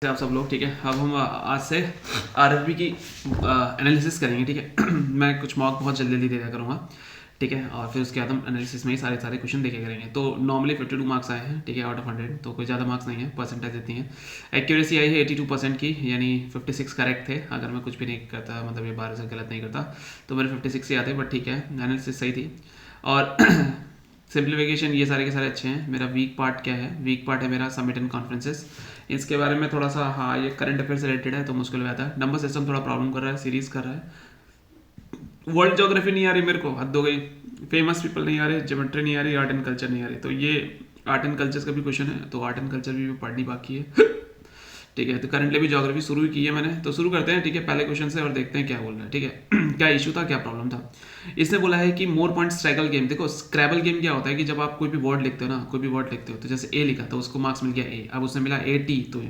आप सब लोग ठीक है। अब हम आज से आरआरबी की एनालिसिस करेंगे ठीक है। मैं कुछ मॉक बहुत जल्दी जल्दी दे दिया करूँगा ठीक है, और फिर उसके बाद हम एनालिसिस में ही सारे क्वेश्चन देखे करेंगे। तो नॉर्मली 52 मार्क्स आए हैं ठीक है, आउट ऑफ 100, तो कोई ज़्यादा मार्क्स नहीं है, परसेंटेज देती हैं। एक्यूरेसी आई है 82% की, यानी 56 करेक्ट थे। अगर मैं कुछ भी नहीं करता, मतलब ये 12 से गलत नहीं करता, तो मेरे 56 ही आते, बट ठीक है, एनालिसिस सही थी। और सिंप्लीफिकेशन ये सारे के सारे अच्छे हैं। मेरा वीक पार्ट क्या है? वीक पार्ट है मेरा समिट एंड कॉन्फ्रेंसेस। इसके बारे में थोड़ा सा, हाँ, ये करंट अफेयर से रिलेटेड है तो मुश्किल हो जाता है। नंबर सिस्टम थोड़ा प्रॉब्लम कर रहा है, सीरीज कर रहा है। वर्ल्ड ज्योग्राफी नहीं आ रही मेरे को, हद हो गई। फेमस पीपल नहीं आ रहे, ज्योमेट्री नहीं आ रही, आर्ट एंड कल्चर नहीं आ रही। तो ये आर्ट एंड कल्चर का भी क्वेश्चन है, तो आर्ट एंड कल्चर भी पढ़नी बाकी है ठीक है। तो करंटली भी ज्योग्राफी शुरू ही की है मैंने, तो शुरू करते हैं ठीक है पहले क्वेश्चन से, और देखते हैं क्या बोल रहा है ठीक है। क्या इशू था, क्या प्रॉब्लम था। इसने बोला है कि मोर पॉइंट स्क्रैबल गेम। देखो स्क्रैबल गेम क्या होता है कि जब आप कोई भी वर्ड लिखते हो ना, कोई भी वर्ड लिखते हो, तो जैसे ए लिखा तो उसको मार्क्स मिल गया ए, अब उसने मिला AT तो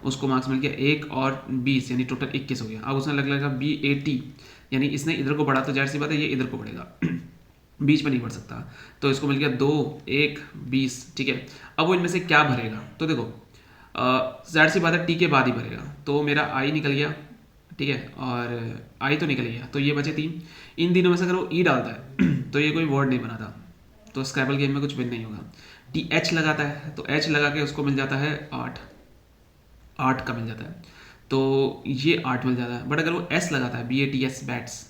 उसको मार्क्स मिल गया 1 और 20, यानी टोटल 21 हो गया। अब उसने लगा BAT, यानी इसने इधर को बढ़ा तो जाहिर सी बात है ये इधर को बढ़ेगा बीच में नहीं बढ़ सकता, तो इसको मिल गया 2, 1, 20 ठीक है। अब वो इनमें से क्या भरेगा, तो देखो जाहिर सी बात है टी के बाद ही भरेगा, तो मेरा आई निकल गया ठीक है, और आई तो निकल गया, तो ये बचे 3। इन दिनों में से अगर वो ई डालता है तो ये कोई वर्ड नहीं बनाता, तो स्क्रैबल गेम में कुछ विन नहीं होगा। TH लगाता है तो H लगा के उसको मिल जाता है 8 का मिल जाता है, तो ये 8 मिल जाता है। बट अगर वो S लगाता है BATS बैट्स,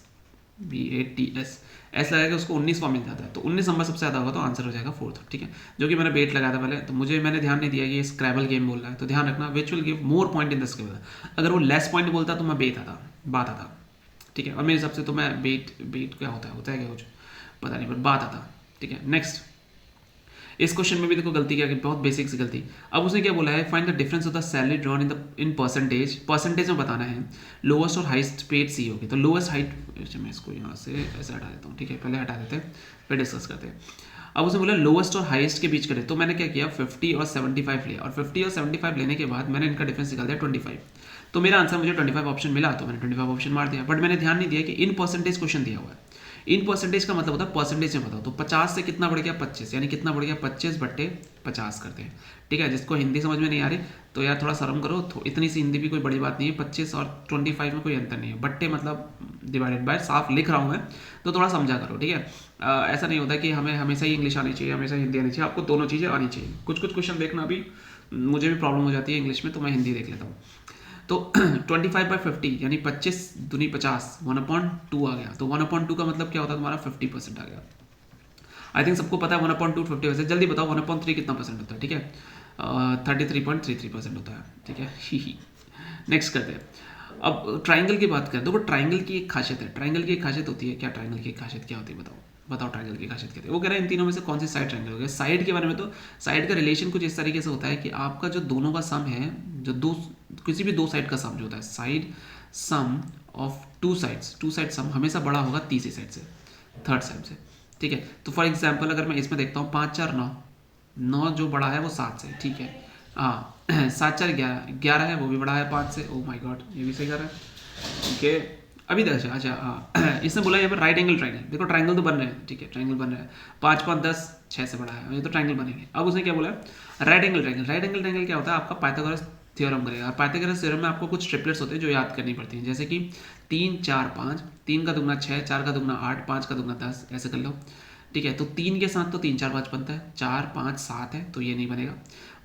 BATS एस लगा के उसको 19वां मिल जाता है, तो 19 नंबर सबसे ज़्यादा होगा, तो आंसर हो जाएगा 4th ठीक है। जो कि मैंने बेट लगाया था पहले, तो मैंने ध्यान नहीं दिया कि ये स्क्रैबल गेम बोल रहा है, तो ध्यान रखना which will give more point in the Scrabble. अगर वो लेस पॉइंट बोलता तो मैं बात आता ठीक है, और मेरे हिसाब से तो मैं बेट क्या होता है क्या कुछ पता नहीं, पर बात आता ठीक है। नेक्स्ट, इस क्वेश्चन में भी देखो गलती क्या की, बहुत बेसिक सी गलती। अब उसने क्या बोला है, find the difference of the salary drawn in percentage में बताना है। लोएस्ट और हाईएस्ट पेड सी होगी, तो लोएस्ट हाइट, मैं इसको यहाँ से ऐसे हटा देता हूँ ठीक है, पहले हटा देते हैं फिर डिस्कस करते हैं। अब उसने बोला लोएस्ट और हाईएस्ट के बीच करे, तो मैंने क्या किया 50 और 75 लिया, और 50 और 75 लेने के बाद मैंने इनका डिफरेंस निकाल दिया 25, तो मेरा आंसर मुझे 25 ऑप्शन मिला, तो मैंने 25 ऑप्शन मार दिया। बट मैंने ध्यान नहीं दिया कि इन परसेंटेज क्वेश्चन दिया हुआ है। इन परसेंटेज का मतलब होता है परसेंटेज में बताओ, तो 50 से कितना बढ़ गया 25, यानी कितना बढ़ गया 25/50 करते हैं ठीक है। जिसको हिंदी समझ में नहीं आ रही तो यार थोड़ा शर्म करो, इतनी सी हिंदी भी कोई बड़ी बात नहीं है। 25 और 25 में कोई अंतर नहीं है, बट्टे मतलब डिवाइडेड बाय, साफ लिख रहा हूँ मैं, तो थोड़ा समझा करो ठीक है। ऐसा नहीं होता कि हमें हमेशा ही इंग्लिश आनी चाहिए, हमेशा हिंदी आनी चाहिए, आपको दोनों चीज़ें आनी चाहिए। कुछ क्वेश्चन देखना भी मुझे भी प्रॉब्लम हो जाती है इंग्लिश में, तो मैं हिंदी देख लेता हूँ। तो 25/50 यानी 25 दूनी 50, 1/2 आ गया, तो 1/2 का मतलब क्या होता है तुम्हारा 50% आ गया। आई थिंक सबको पता है 1/2 50, वैसे जल्दी बताओ 1/3 कितना परसेंट होता है ठीक है। 33.33% होता है ठीक है ही। नेक्स्ट करते हैं, अब ट्राइंगल की बात करें तो वो ट्राइंगल की एक खासियत है, ट्राइंगल की एक खासियत होती है। क्या ट्राइंगल की एक खासियत क्या होती है, बताओ ट्राइंगल की खासियत क्या है। वो कह रहे हैं इन तीनों में से कौन सी साइड ट्राइंगल हो गया। साइड के बारे में, तो साइड का रिलेशन कुछ इस तरीके से होता है कि आपका जो दोनों का सम है, जो किसी भी दो साइड का सम जो होता है, side sum of two side sum हमेशा बड़ा होगा तीसरी साइड से, थर्ड साइड से ठीक है। तो फॉर एग्जाम्पल अगर मैं इसमें देखता हूँ 5 4 9, 9 जो बड़ा है वो 7 से ठीक है, हाँ 7 4 11 है, वो भी बड़ा है 5 से। ओ माय गॉड, ये भी सही कर रहा है ठीक है। अभी देखो, अच्छा हाँ इसने बोला यहाँ पर राइट एंगल ट्राइंगल, देखो ट्राइंगल तो बन रहे हैं ठीक है, ट्राइंगल बन रहा है 5 5 10 6 से बड़ा है, ये तो ट्राइंगल बनेंगे। अब उसने क्या बोला right angle triangle. Right angle triangle क्या होता है, आपका पाइथागोरस थ्योरम करेगा। पाइथागोरस थ्योरम में आपको कुछ ट्रिपलेट्स होते हैं जो याद करनी पड़ती हैं, जैसे कि 3 4 5, 3 का दुगना 6, 4 का दुगना 8, 5 का दुगना 10, ऐसे कर लो ठीक है। तो 3 के साथ तो 3 4 5 बनता है, 4 5 7 है तो ये नहीं बनेगा,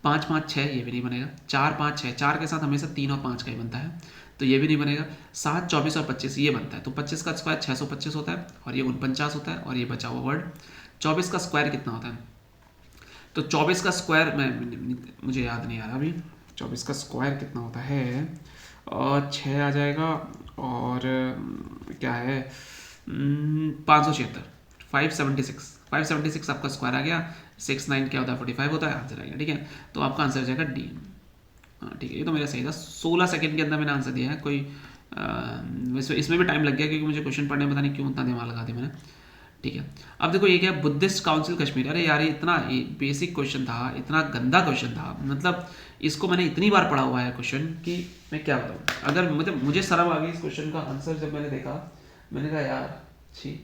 5 5 6 ये भी नहीं बनेगा, 4 5 6, 4 के साथ हमेशा 3 और 5 का ही बनता है, तो ये भी नहीं बनेगा। 7 24 और 25 ये बनता है, तो 25 का स्क्वायर 625 होता है, और ये 49 होता है, और ये बचा हुआ वर्ड 24 का स्क्वायर कितना होता है, तो 24 का स्क्वायर मुझे याद नहीं आ रहा अभी, 24 का स्क्वायर कितना होता है, और 6 आ जाएगा, और क्या है 576, 576 आपका स्क्वायर आ गया, 6 9 क्या होता है 45 होता है, आंसर आ गया ठीक है। तो आपका आंसर हो जाएगा डी, हाँ ठीक है, ये तो मेरा सही था। 16 सेकंड के अंदर मैंने आंसर दिया है। कोई वैसे इसमें भी टाइम लग गया क्योंकि मुझे क्वेश्चन पढ़ने में पता नहीं क्यों उतना दिमाग लगा दिया मैंने ठीक है। अब देखो ये क्या, बुद्धिस्ट काउंसिल कश्मीर, अरे यार ये इतना बेसिक क्वेश्चन था, इतना गंदा क्वेश्चन था, मतलब इसको मैंने इतनी बार पढ़ा हुआ है क्वेश्चन कि मैं क्या बताऊँ। अगर मुझे शर्म आ गई इस क्वेश्चन का आंसर जब मैंने देखा, मैंने कहा यार छी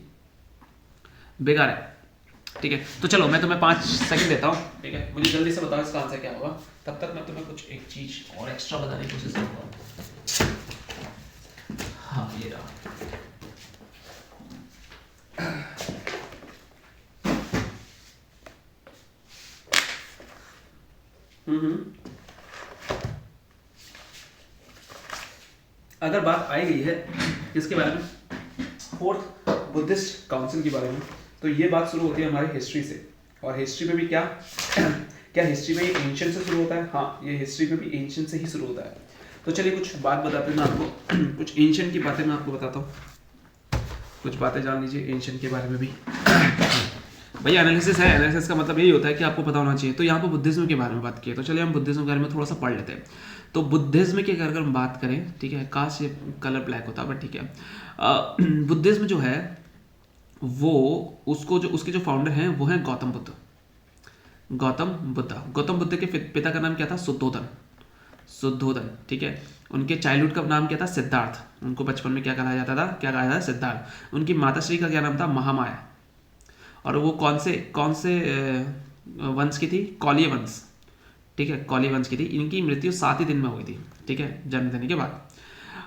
बेकार है ठीक है। तो चलो मैं तुम्हें 5 सेकंड देता हूँ ठीक है, मुझे जल्दी से बताओ इसका आंसर क्या होगा। तब तक मैं तुम्हें कुछ एक चीज और एक्स्ट्रा बताने की कोशिश करूंगा। हाँ ये रहा। अगर बात आई गई है इसके बारे में, फोर्थ बुद्धिस्ट काउंसिल के बारे में, तो ये बात शुरू होती है हमारी हिस्ट्री से। और हिस्ट्री में भी क्या क्या हिस्ट्री में एंशिएंट से शुरू होता है? हाँ, ये हिस्ट्री में भी एंशिएंट से ही शुरू होता है। तो चलिए कुछ बात बताते हैं मैं आपको, कुछ एंशिएंट की बातें मैं आपको बताता हूँ, कुछ बातें जान लीजिए एंशिएंट के बारे में भी। भैया एनालिसिस है, एनालिसिस का मतलब यही होता है कि आपको पता होना चाहिए। तो यहाँ पर बुद्धिज्म के बारे में बात की है, तो चलिए हम बुद्धिज्म के बारे में थोड़ा सा पढ़ लेते हैं। तो बुद्धिज्म की अगर हम बात करें, ठीक है, काश ये कलर ब्लैक होता, बट ठीक है। बुद्धिज्म जो है वो उसके जो फाउंडर हैं वो हैं गौतम बुद्ध। गौतम बुद्ध के पिता का नाम क्या था? शुद्धोधन, ठीक है। उनके चाइल्डहुड का नाम क्या था? सिद्धार्थ। उनको बचपन में क्या कहा जाता था? क्या कहा जाता था? सिद्धार्थ। उनकी माताश्री का क्या नाम था? महामाया। और वो कौन से वंश की थी? कौलीय वंश, ठीक है, कौलीय वंश की थी। इनकी मृत्यु 7 ही दिन में हुई थी, ठीक है, जन्म देने के बाद।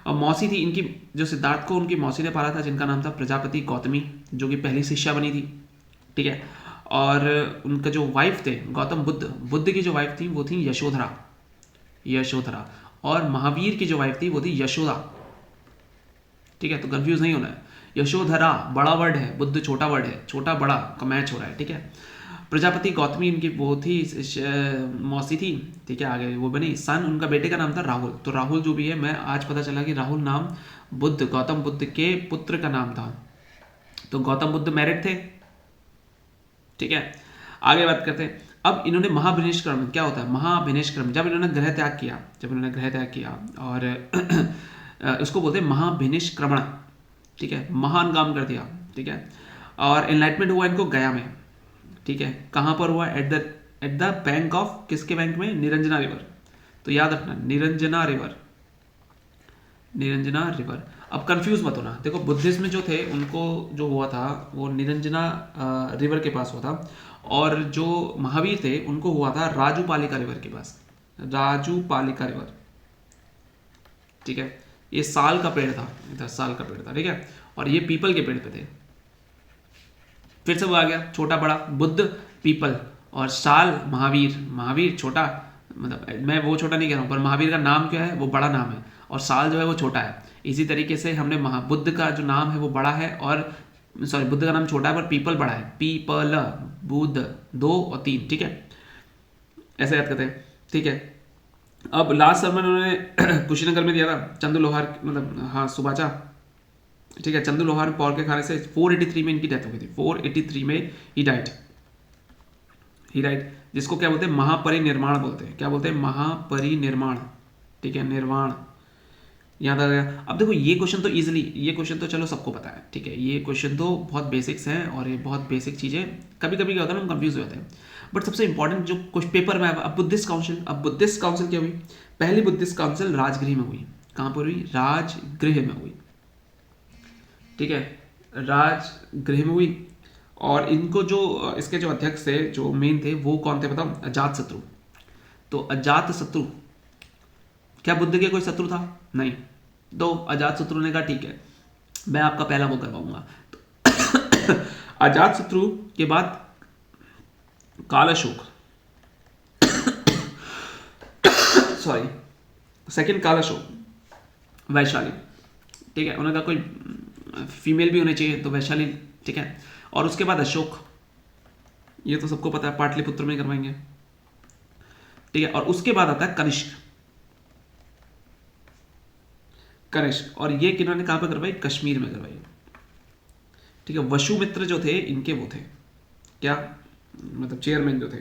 और मौसी थी इनकी, जो सिद्धार्थ को उनकी मौसी ने पाला था, जिनका नाम था प्रजापति गौतमी, जो कि पहली शिष्या बनी थी, ठीक है। और उनका जो वाइफ थे गौतम बुद्ध की जो वाइफ थी वो थी यशोधरा। और महावीर की जो वाइफ थी वो थी यशोदा, ठीक है, तो कंफ्यूज नहीं होना है। यशोधरा बड़ा वर्ड है, बुद्ध छोटा वर्ड है, छोटा बड़ा का मैच हो रहा है, ठीक है। प्रजापति गौतमी इनकी वो थी, मौसी थी, ठीक है, आगे वो बनी सन। उनका बेटे का नाम था राहुल। तो राहुल जो भी है, मैं आज पता चला कि राहुल नाम गौतम बुद्ध के पुत्र का नाम था। तो गौतम बुद्ध मैरिड थे, ठीक है। आगे बात करते हैं। अब इन्होंने महाभिनिष्क्रमण, क्या होता है महाभिनिष्क्रमण? जब इन्होंने ग्रह त्याग किया और उसको बोलते हैं महाभिनिष्क्रमण, ठीक है, महान काम कर दिया, ठीक है। और एनलाइटमेंट हुआ इनको गया में, ठीक है। कहाँ पर हुआ? एट द बैंक ऑफ, किसके बैंक में? निरंजना रिवर। तो याद रखना, निरंजना रिवर। अब कंफ्यूज मत होना, देखो बुद्धिज्म में जो थे उनको जो हुआ था वो निरंजना रिवर के पास हुआ था, और जो महावीर थे उनको हुआ था राजूपालिका रिवर के पास, राजूपालिका रिवर, ठीक है। ये साल का पेड़ था, इधर साल का पेड़ था, ठीक है, और ये पीपल के पेड़ पे थे। फिर से वो आ गया, छोटा बड़ा, बुद्ध पीपल और साल महावीर छोटा, मतलब मैं वो छोटा नहीं कह रहा हूँ, पर महावीर का नाम क्या है? वो बड़ा नाम है, और साल जो है वो छोटा है। इसी तरीके से हमने बुद्ध का जो नाम है वो बड़ा है, और सॉरी बुद्ध का नाम छोटा है पर पीपल बड़ा है, पीपल, बुद्ध 2 और 3, ठीक है, ऐसे याद करते हैं, ठीक है। अब लास्ट सर्मन उन्होंने कुशीनगर में दिया था, चंदू लोहार, मतलब हाँ सुबाचा, ठीक है, चंदू लोहार पौर के खाने से 483 में इनकी डेथ हो गई थी। 483 में ही डाइट, जिसको क्या बोलते हैं? महापरिनिर्माण बोलते हैं। क्या बोलते हैं? महापरिनिर्माण, ठीक है, निर्वाण, याद आ गया। अब देखो ये क्वेश्चन तो इजीली, ये क्वेश्चन तो चलो सबको पता है, ठीक है, ये क्वेश्चन तो बहुत बेसिक्स हैं, और ये बहुत बेसिक चीज़ें, कभी कभी क्या होता है ना, हम कंफ्यूज हो जाते हैं। बट सबसे इंपॉर्टेंट जो कुछ पेपर में, अब बुद्धिस्ट काउंसिल क्या हुई? पहली बुद्धिस्ट काउंसिल राजगृह में हुई। कहाँ पर हुई? राजगृह में हुई, ठीक है, राजगृह में हुई। और इनको जो इसके जो अध्यक्ष थे, जो मेन थे, वो कौन थे बताओ? अजातशत्रु। तो अजातशत्रु क्या बुद्ध के कोई शत्रु था? नहीं। तो अजातशत्रु ने कहा ठीक है, मैं आपका पहला वो करवाऊंगा। तो अजातशत्रु के बाद कालाशोक, सॉरी, सेकंड कालाशोक, वैशाली, ठीक है, उन्होंने कहा कोई फीमेल भी होनी चाहिए, तो वैशाली, ठीक है। और उसके बाद अशोक, ये तो सबको पता है, पाटलिपुत्र में करवाएंगे, ठीक है। और उसके बाद आता है कनिष्क, और ये किन्होंने कहां पर करवाई? कश्मीर में करवाई, ठीक है। वसुमित्र जो थे इनके वो थे क्या, मतलब चेयरमैन जो थे।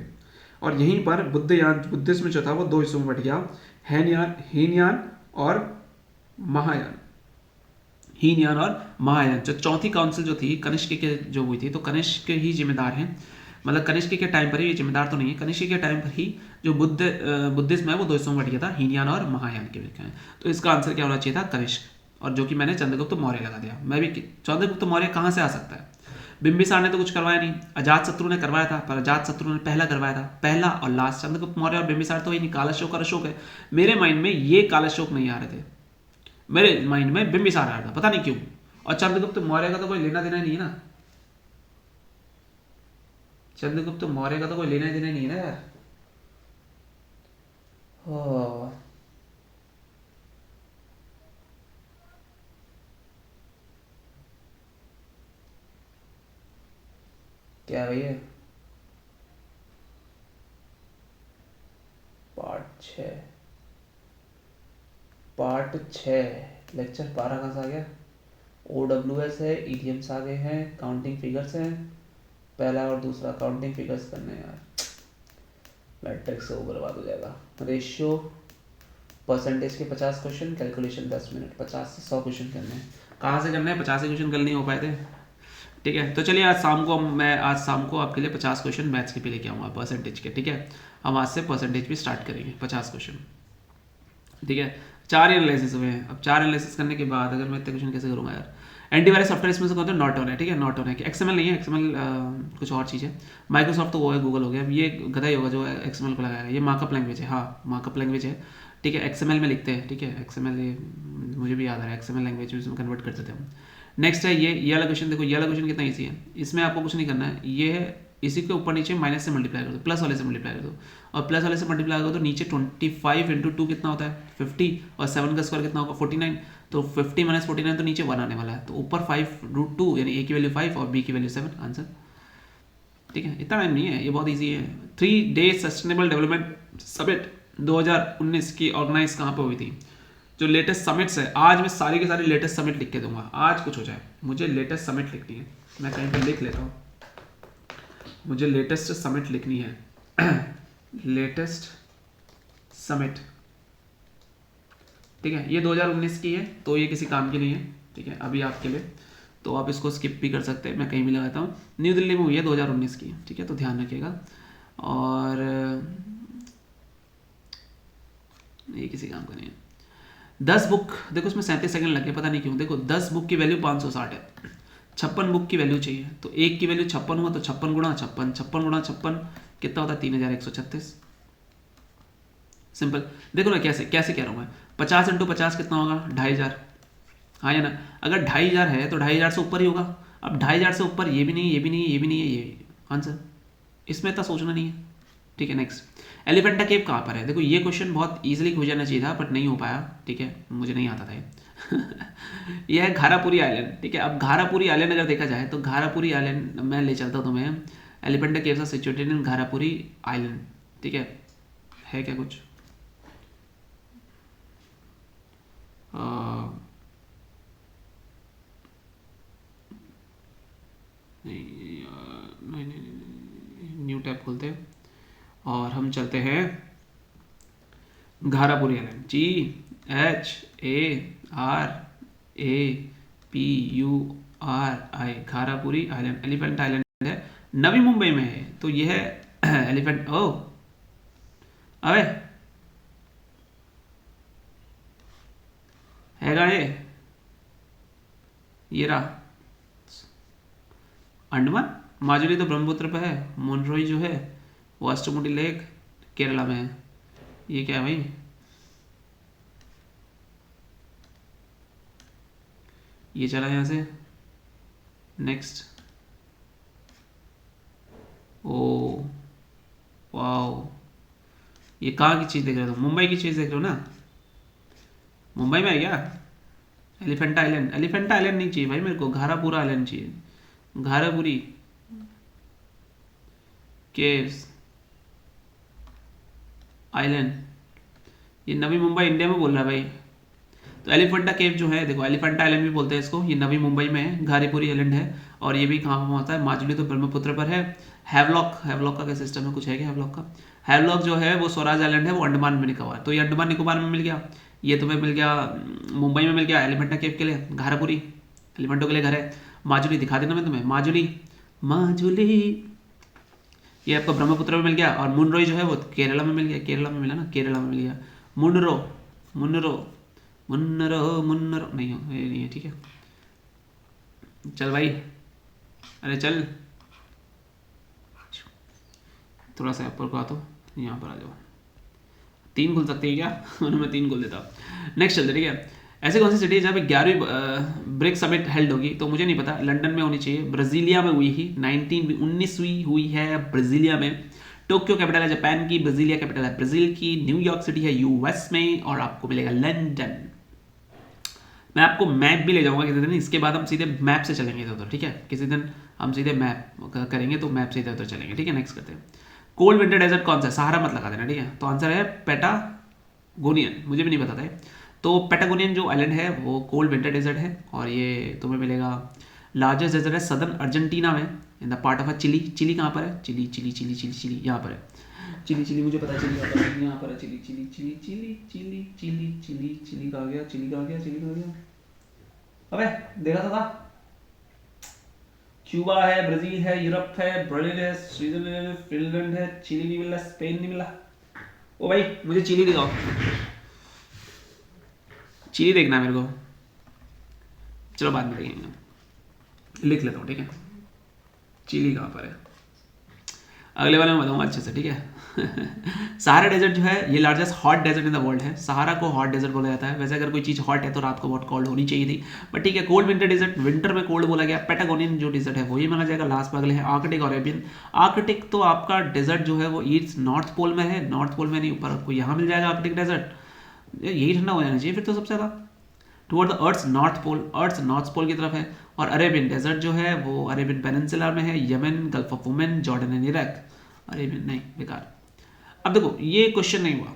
और यहीं पर बुद्धिज्म जो था वो 2 हिस्सों में बट गया, हीनयान और महायान। जो चौथी काउंसिल जो थी कनिष्क के जो हुई थी, तो कनिष्क ही जिम्मेदार हैं, मतलब कनिष्क के टाइम पर ही, ये जिम्मेदार तो नहीं है, कनिष्क के टाइम पर ही जो बुद्धिज्म है वो 2 हिस्सों में बट गया था, हीनयान और महायान के बीच में। तो इसका आंसर क्या होना चाहिए था? कनिष्क, और जो कि मैंने चंद्रगुप्त मौर्य लगा दिया। मैं भी, चंद्रगुप्त मौर्य कहाँ से आ सकता है? बिंबिसार ने तो कुछ करवाया नहीं, अजातशत्रु ने करवाया था, पर अजातशत्रु ने पहला करवाया था, पहला और लास्ट। चंद्रगुप्त मौर्य और बिंबिसार तो ही नहीं, काल अशोक और अशोक है। मेरे माइंड में ये काल अशोक नहीं आ रहे थे, मेरे माइंड में बिंबिसार आ रहा था, पता नहीं क्यों। और चंद्रगुप्त मौर्य का तो कोई लेना देना नहीं है ना, चंद्रगुप्त मौर्य का तो कोई लेना देना नहीं है ना यार। क्या भैया, पार्ट 6 लेक्चर 12 कहाँ से आ गया। OWS है, ईडीएम्स आ गए हैं, काउंटिंग फिगर्स हैं, पहला और दूसरा काउंटिंग फिगर्स करने हैं यार, मैट्रिक्स से वो बर्बाद हो जाएगा। रेशियो परसेंटेज के 50 क्वेश्चन, कैलकुलेशन 10 मिनट, 50 से 100 क्वेश्चन करने हैं। कहाँ से करने हैं, 50 क्वेश्चन कल नहीं हो पाए थे, ठीक है। तो चलिए आज शाम को आपके लिए 50 क्वेश्चन मैथ्स के भी लेके आऊँगा परसेंटेज के, ठीक है। हम आज से परसेंटेज भी स्टार्ट करेंगे, 50 क्वेश्चन, ठीक है। 4 एनालिसिस हुए हैं, अब 4 एनालिसिस करने के बाद अगर मैं इतने क्वेश्चन कैसे करूँगा यार। एंटीवायरस सॉफ्टवेयर इसमें से कौन सा नॉट ऑन है, ठीक है, नॉट ऑन है कि एक्सएमएल नहीं है, एक्सएमएल कुछ और चीज़ है। माइक्रोसॉफ्ट तो वो है, गूगल हो गया, अब ये गधा ही होगा जो एक्सएमएल को लगाएगा। ये मार्कअप लैंग्वेज है, हाँ मार्कअप लैंग्वेज है, ठीक है, एक्सएमएल में लिखते हैं, ठीक है। एक्सएमएल ये मुझे भी याद आ रहा है, एक्सएमएल लैंग्वेज में कन्वर्ट करते थे हम। नेक्स्ट है ये वाला क्वेश्चन, देखो ये वाला क्वेश्चन कितना ईजी है, इसमें आपको कुछ नहीं करना है। ये है, इसी के ऊपर नीचे माइनस से मल्टीप्लाई कर दो, प्लस वाले से मल्टीप्लाई कर दो, और प्लस वाले से मल्टीप्लाई करो तो नीचे 25 इंटू 2 कितना होता है 50, और 7 का स्क्वायर कितना होगा 49, तो 50 माइनस 49 तो नीचे 1 आने वाला है, तो ऊपर 5√2 यानी ए की वैल्यू 5 और बी की वैल्यू 7, आंसर, ठीक है। इतना टाइम नहीं है, ये बहुत ईजी है। 3 डे सस्टेनेबल डेवलपमेंट समिट 2019 की ऑर्गेनाइज कहाँ पर हुई थी, जो लेटेस्ट समिट्स है। आज मैं सारी के सारी लेटेस्ट समिट लिख के दूंगा, आज कुछ हो जाए मुझे लेटेस्ट समिट लिखनी है, मैं कहीं पर लिख लेता हूँ, मुझे लेटेस्ट समिट लिखनी है लेटेस्ट समिट, ठीक है। ये 2019 की है, तो ये किसी काम की नहीं है, ठीक है, अभी आपके लिए, तो आप इसको स्किप भी कर सकते हैं, मैं कहीं भी लगाता हूँ। न्यू दिल्ली में हुई है 2019 की, ठीक है, तो ध्यान रखिएगा। और ये किसी काम का नहीं है। 10 बुक, देखो उसमें 37 सेकंड लगे, पता नहीं क्यों। देखो 10 बुक की वैल्यू 560 है, 56 बुक की वैल्यू चाहिए, तो एक की वैल्यू 56 हुआ, तो 56 गुणा 56, 56 गुणा 56 कितना होता है 3136, सिंपल। देखो ना कैसे कैसे कह रहा हूँ मैं, 50 इंटू 50 कितना होगा 2500, हाँ या ना। अगर 2500 है तो 2500 से ऊपर ही होगा। अब 2500 से ऊपर ये भी नहीं, ये भी नहीं, ये भी नहीं है, ये आंसर, इसमें इतना सोचना नहीं है, ठीक है। नेक्स्ट, एलिफेंटा केव कहाँ पर है। देखो ये क्वेश्चन बहुत इजीली हो जाना चाहिए था, बट नहीं हो पाया, ठीक है, मुझे नहीं आता था ये यह है घारापुरी आइलैंड, ठीक है। अब घारापुरी आइलैंड अगर देखा जाए तो घारापुरी आइलैंड मैं ले चलता हूँ तुम्हें, Elephanta caves are situated in Gharapuri island, ठीक है क्या कुछ नहीं, न्यू टैब खोलते हैं और हम चलते हैं Gharapuri island, GHARAPURI, Gharapuri island, elephant island है, नवी मुंबई में है, तो ये है एलिफेंट। ओ अबे हैगा ये रहा अंडमान। माजुली तो ब्रह्मपुत्र पे है, मुनरोई जो है वो अष्टमुडी लेक केरला में है। ये क्या है भाई, ये चला यहाँ से। नेक्स्ट, ओ वाओ, ये कहाँ की चीज़ देख रहे हो, मुंबई की चीज़ देख रहे हो ना, मुंबई में है क्या एलिफेंटा आइलैंड। एलिफेंटा आइलैंड नहीं चाहिए भाई मेरे को, घारापुरा आइलैंड चाहिए, घारापुरी केव्स आइलैंड, ये नवी मुंबई इंडिया में बोल रहा है भाई। तो एलिफेंटा केव जो है, देखो एलिफेंटा आइलैंड भी बोलते हैं इसको, ये नवी मुंबई में है, घारीपुरी आइलैंड है, और ये भी कहाँ पर होता है, माजुली तो ब्रह्मपुत्र पर है। हैवलॉक का क्या सिस्टम है, कुछ है क्या हैवलॉक का। हैवलॉक जो है वो स्वराज आइलैंड है, वो अंडमान में निकोबार, तो ये अंडमान निकोबार में मिल गया, ये तुम्हें मिल गया मुंबई में मिल गया एलिफेंटा केव के लिए, घारापुरी एलिफेंटों के लिए घर है। माजुली दिखा देना मैं तुम्हें, माजुली ये आपको ब्रह्मपुत्र में मिल गया, और मुनरोई जो है वो केरला में मिल गया, केरला में मिला ना, केरला में मिल गया। मुन्नरो नहीं हो, ये नहीं है, ठीक है। चल भाई अरे चल थोड़ा सा ऊपर को आ, तो यहाँ पर आ जाओ। 3 खुल सकती है क्या? मैं 3 खोल देता। नेक्स्ट चलते, ठीक है। ऐसे कौन सी सिटी है जहाँ पे 11वीं ब्रिक्स समिट हेल्ड होगी? तो मुझे नहीं पता, लंदन में होनी चाहिए, ब्राजीलिया में हुई ही 19वीं हुई है ब्राजीलिया में। टोक्यो कैपिटल है जापान की, ब्राजीलिया कैपिटल है ब्राजील की, न्यूयॉर्क सिटी है यूएस में, और आपको मिलेगा लंदन। मैं आपको मैप भी ले जाऊंगा किसी दिन, इसके बाद हम सीधे मैप से चलेंगे इधर उधर, ठीक है। किसी दिन हम सीधे मैप करेंगे, तो मैप से इधर उधर चलेंगे, ठीक है। नेक्स्ट करते हैं। कोल्ड विंटर डेजर्ट कौन सा है? सहारा मत लगा देना, ठीक है। तो आंसर है पैटागोनियन, मुझे भी नहीं पता था। तो पैटागोनियन जो आइलैंड है वो कोल्ड विंटर डेजर्ट है, और ये तुम्हें मिलेगा। लार्जेस्ट डेजर्ट है सदर्न अर्जेंटीना में, in the part of Chile. Chile कहाँ पर है? Chile Chile Chile Chile Chile यहाँ पर है। चिली चिली मुझे पता है, चिली यहाँ पर है। Chile Chile Chile Chile Chile Chile Chile Chile कहाँ गया? चिली कहाँ गया? चिली कहाँ गया? अबे देखा था क्यूबा है, ब्राजील है, यूरोप है, ब्राजील है, स्विट्जरलैंड है, फिनलैंड है, चिली नहीं मिला, स्पेन नहीं मिला। ओ भाई मुझे चिली दिखाओ, चिली देखना है मेरे को। चलो बाद में देखेंगे, लिख लेता हूँ, ठीक है। चिली कहाँ पर है अगले वाले में बताऊंगा अच्छे से, ठीक है। सहारा डेजर्ट जो है ये largest hot desert in the world है। सहारा को हॉट डेजर्ट बोला जाता है। वैसे अगर कोई चीज़ हॉट है तो रात को बहुत कोल्ड होनी चाहिए थी, बट ठीक है। कोल्ड विंटर डेजर्ट, विंटर में कोल्ड बोला गया। पैटागोनियन जो डेजर्ट है वही माना जाएगा। लास्ट में अगले है आर्कटिक और अरेबियन। आर्कटिक तो आपका डेजर्ट जो है वो ईस्ट नॉर्थ पोल में है, नॉर्थ पोल में नहीं, ऊपर आपको यहाँ मिल जाएगा आर्कटिक डेजर्ट। यही ठंडा हो जाना चाहिए फिर तो सबसे ज़्यादा, toward the earth north pole, earth north pole की तरफ है। और अरेबियन डेजर्ट जो है वो अरेबियन पेनिनसुला में है, यमन, गल्फ ऑफ ओमन, जॉर्डन एंड इराक। अरेबियन नहीं, बेकार। अब देखो ये क्वेश्चन नहीं हुआ,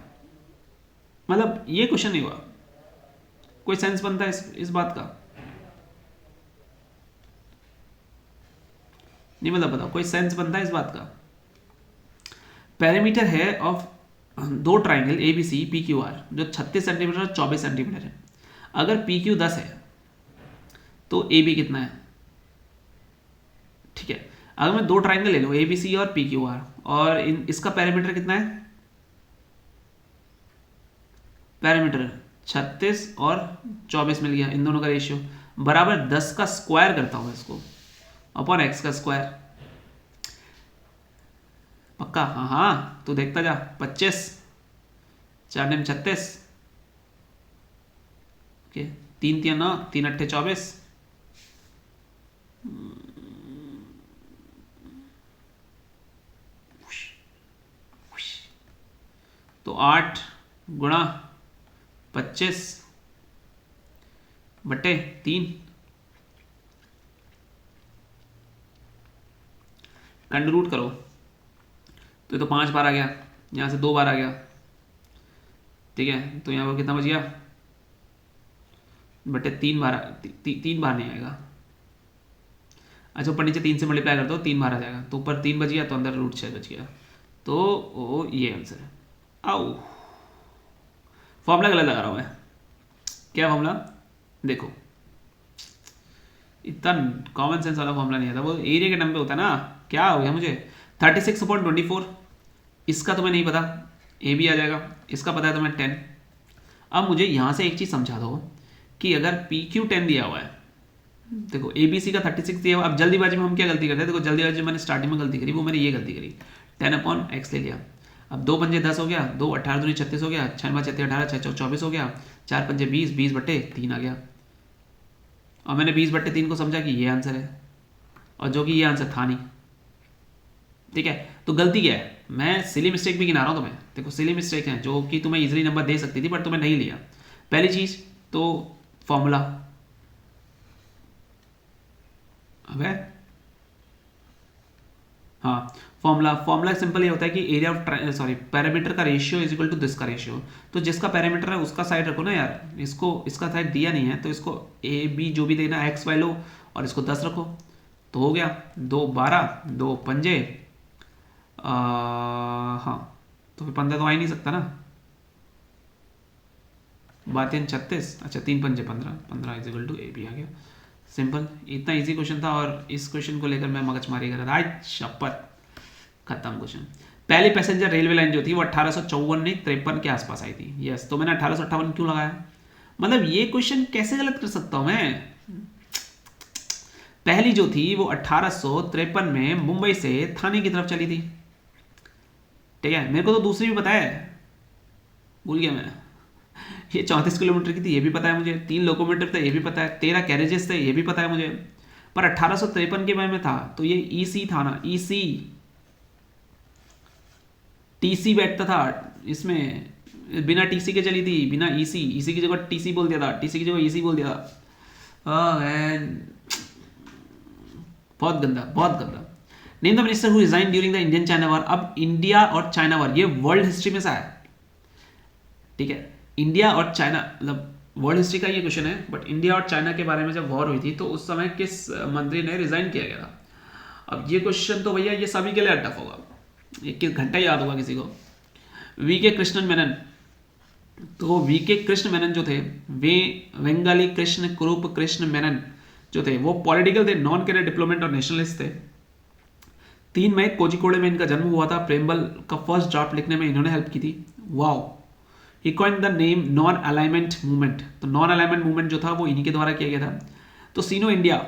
मतलब ये क्वेश्चन नहीं हुआ, कोई सेंस बनता है इस बात का? नहीं मतलब बताओ, कोई सेंस बनता है इस बात का? पेरीमीटर है of 2 triangle A B C P Q R जो 36 सेंटीमीटर और 24 सेंटीमीटर है। अगर पी क्यू 10 है तो ए बी कितना है? ठीक है, अगर मैं 2 ट्राइंगल ले लूँ ए बी सी और पी क्यू आर, और इसका पैरामीटर कितना है? पैरामीटर 36 और 24 मिल गया, इन दोनों का रेशियो बराबर 10 का स्क्वायर करता हूँ इसको अपॉन एक्स का स्क्वायर। पक्का? हाँ हाँ, तो देखता जा। 25 4 9 36, ओके, 3 3 9, 3 8 24, तो 8 गुणा 25 बटे 3, कंड रूट करो तो ये तो 5 बार आ गया, यहाँ से 2 बार आ गया, ठीक है। तो यहाँ पर कितना बच गया? बटे 3 बार, 3 बार नहीं आएगा। अच्छा ऊपर नीचे 3 से मल्टीप्लाई कर दो, 3 बार आ जाएगा, तो ऊपर 3 बच गया तो अंदर रूट 6 बच गया, तो ये आंसर है। आओ फॉर्मूला गलत लगा रहा हूँ मैं। क्या फॉर्मूला? देखो इतना कॉमन सेंस वाला फॉर्मूला नहीं आता, वो एरिया के टर्म पे होता है ना। क्या हो गया मुझे? 36/24, इसका तुम्हें नहीं पता, ए भी आ जाएगा, इसका पता है तुम्हें 10। अब मुझे यहाँ से एक चीज़ समझा दो कि अगर पी क्यू 10 दिया हुआ है, देखो ए बी सी का 36 दिया हुआ, अब जल्दीबाजी में हम क्या गलती करते हैं? देखो जल्दीबाजी में मैंने स्टार्टिंग में गलती करी, वो मैंने ये गलती करी, 10/x ले लिया। अब 2 पंजे 10 हो गया, 2 18 दूनी 36 हो गया, 6 5 36 18, 6 24 हो गया, 4 पंजे 20, 20 बटे 3 आ गया। और मैंने 20 बटे 3 को समझा कि ये आंसर है, और जो कि ये आंसर था नहीं, ठीक है। तो गलती क्या है? मैं सिली मिस्टेक भी गिना रहा हूँ तुम्हें। देखो सिली मिस्टेक है जो कि तुम्हें इजीली नंबर दे सकती थी, बट तुम्हें नहीं लिया। पहली चीज़ तो फॉर्मूला, अबे हाँ, फॉर्मूला सिंपल ये होता है कि एरिया ऑफ पैरामीटर का ratio is equal to this का रेशियो। तो जिसका पैरामीटर है उसका साइड रखो ना यार, इसको इसका साइड दिया नहीं है तो इसको ए बी जो भी देना एक्स वाई लो और इसको 10 रखो, तो हो गया 2 12, 2 पंजे, हाँ तो फिर 15 तो आ ही नहीं सकता ना, 12 36, अच्छा 3 पंजे 15, 15 is equal to a b आ गया। सिंपल, इतना इजी क्वेश्चन था, और इस क्वेश्चन को लेकर मैं मगजमारी कर रहा था आज, शपथ खत्म क्वेश्चन। पहली पैसेंजर रेलवे लाइन जो थी वो 1854 नहीं 53 के आसपास आई थी। यस, तो मैंने 1858 क्यों लगाया? मतलब ये क्वेश्चन कैसे गलत कर सकता हूँ मैं? पहली जो थी वो 1853 में मुंबई से थाने की तरफ चली थी। ठीक है, मेरे को तो दूसरी भी पता है, भूल गया मैं। ये 34 किलोमीटर की थी, ये भी पता है मुझे। 3 लोकोमीटर थे, ये भी पता है। 13 कैरेजेस थे, ये भी पता है मुझे। पर 1853 के बारे में था तो ये ईसी था ना, ईसी। टीसी बैठता था इसमें, बिना टीसी के चली थी, बिना ईसी। ईसी की जगह टीसी बोल दिया था, टीसी की जगह ईसी बोल दिया था। बहुत गंदा, बहुत गंदा। Name the minister who resign during the Indian China war. अब इंडिया और चाइना वॉर ये वर्ल्ड हिस्ट्री में से आया। ठीक है, इंडिया और चाइना, मतलब वर्ल्ड हिस्ट्री का ये क्वेश्चन है, बट इंडिया और चाइना के बारे में जब वॉर हुई थी तो उस समय किस मंत्री ने रिजाइन किया गया था। अब ये क्वेश्चन तो भैया ये सभी के लिए टफ होगा, एक घंटा याद होगा किसी को। वीके कृष्णन मेनन। तो वीके कृष्ण मेनन जो थे, वे बंगाली कृष्ण कुरूप कृष्ण मेनन जो थे वो पॉलिटिकल थे, नॉन कैरियर डिप्लोमेट और नेशनलिस्ट थे। 3 मई कोझिकोडे में इनका जन्म हुआ था। प्रेमबल का फर्स्ट ड्राफ्ट लिखने में इन्होंने हेल्प की थी। Wow. He coined the name non alignment movement. तो नॉन अलाइनमेंट मूवमेंट जो था वो इन्हीं के द्वारा किया गया था। तो सीनो इंडिया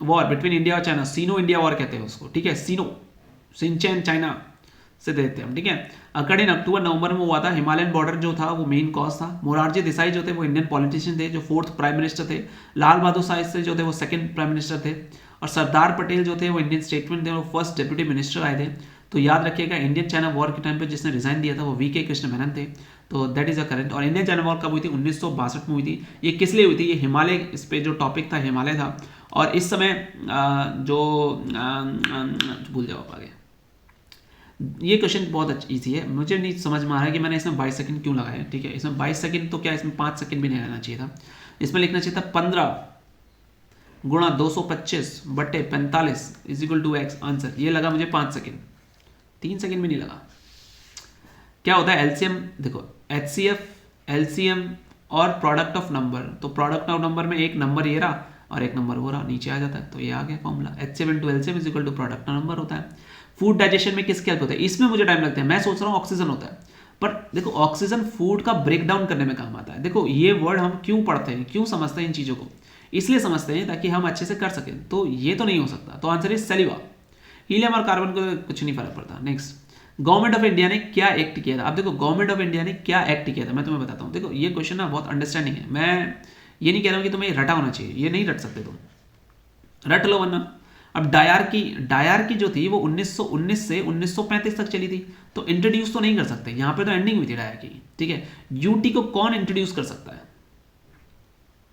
वॉर बिटवीन इंडिया और चाइना, सीनो इंडिया वॉर कहते हैं उसको। ठीक है, सीनो, सिंचैन चाइना से देते हैं हम। ठीक है, अकॉर्डिंग अक्टूबर नवंबर में हुआ था। हिमालयन बॉर्डर जो था वो मेन कॉज था। मोरारजी देसाई जो थे वो इंडियन पॉलिटिशियन थे जो 4th प्राइम मिनिस्टर थे। लाल बहादुर शास्त्री जो थे वो 2nd प्राइम मिनिस्टर थे। और सरदार पटेल जो थे वो इंडियन स्टेटमेंट थे, वो 1st डेप्यूटी मिनिस्टर आए थे। तो याद रखिएगा, इंडियन चाइना वॉर के टाइम पे जिसने रिजाइन दिया था वो वीके कृष्ण मेनन थे। तो दैट इज अ करंट। और इंडियन चाइना वॉर कब हुई थी? 1962 में हुई थी। ये किस लिए हुई थी? ये हिमालय, इस पे जो टॉपिक था हिमालय था। और इस समय भूल जाओ आप आगे। ये क्वेश्चन बहुत ईजी है, मुझे नहीं समझ में आ रहा है कि मैंने इसमें 22 सेकंड क्यों लगाया। ठीक है, इसमें 22 सेकंड तो क्या, इसमें 5 सेकंड भी नहीं लगाना चाहिए था। इसमें लिखना चाहिए था 15 गुणा 225 बटे 45 is equal to X answer. ये लगा मुझे 5 सेकंड, 3 सेकंड भी नहीं लगा। क्या होता है एलसीएम? देखो, एचसीएफ, एलसीएम और प्रोडक्ट ऑफ नंबर। तो प्रोडक्ट ऑफ नंबर में एक नंबर ये रहा और एक नंबर वो रहा, नीचे आ जाता है। तो ये आ गया formula, HCF into LCM is equal to product of number होता है। फूड डाइजेशन में किसके हेल्प होता है? इसमें मुझे टाइम लगता है, मैं सोच रहा हूँ ऑक्सीजन होता है। पर देखो, ऑक्सीजन फूड का ब्रेक डाउन करने में काम आता है। देखो, ये वर्ड हम क्यों पढ़ते हैं, क्यों समझते हैं इन चीज़ों को? इसलिए समझते हैं ताकि हम अच्छे से कर सकें। तो ये तो नहीं हो सकता। तो आंसर इज सेलिवा। हीलियम और कार्बन को कुछ नहीं फर्क पड़ता। नेक्स्ट, गवर्नमेंट ऑफ इंडिया ने क्या एक्ट किया था? अब देखो, गवर्नमेंट ऑफ इंडिया ने क्या एक्ट किया था मैं तुम्हें बताता हूँ। देखो, ये क्वेश्चन ना बहुत अंडरस्टैंडिंग है। मैं ये नहीं कह रहा हूँ कि तुम्हें रटा होना चाहिए, ये नहीं रट सकते तुम, रट लो वरना। अब डायरकी जो थी वो 1919 से 1935 तक चली थी। तो इंट्रोड्यूस तो नहीं कर सकते, यहाँ पे तो एंडिंग हुई थी डायरकी। ठीक है, यूटी को कौन इंट्रोड्यूस कर सकता है?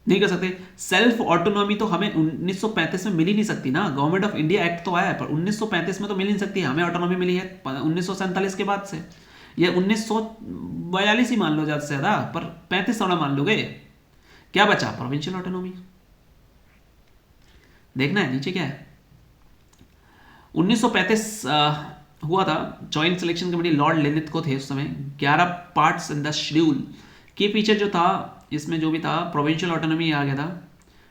नहीं कर सकते। सेल्फ ऑटोनॉमी तो हमें 1935 में मिल ही नहीं सकती ना। गवर्नमेंट ऑफ इंडिया एक्ट तो आया है पर 1935 में तो मिल नहीं सकती। हमें ऑटोनॉमी मिली है 1947 के बाद से, या 1942 ही मान लो ज़्यादा से ज़्यादा, पर 35 थोड़ा मान लोगे। क्या बचा? Provincial autonomy. देखना है नीचे क्या है। 1935 हुआ था। जॉइंट सिलेक्शन कमेटी लॉर्ड लेनिथ को थे उस समय। 11 पार्ट्स इन द शेड्यूल के पीछे जो था, इसमें जो भी था प्रोविंशियल ऑटोनॉमी आ गया था।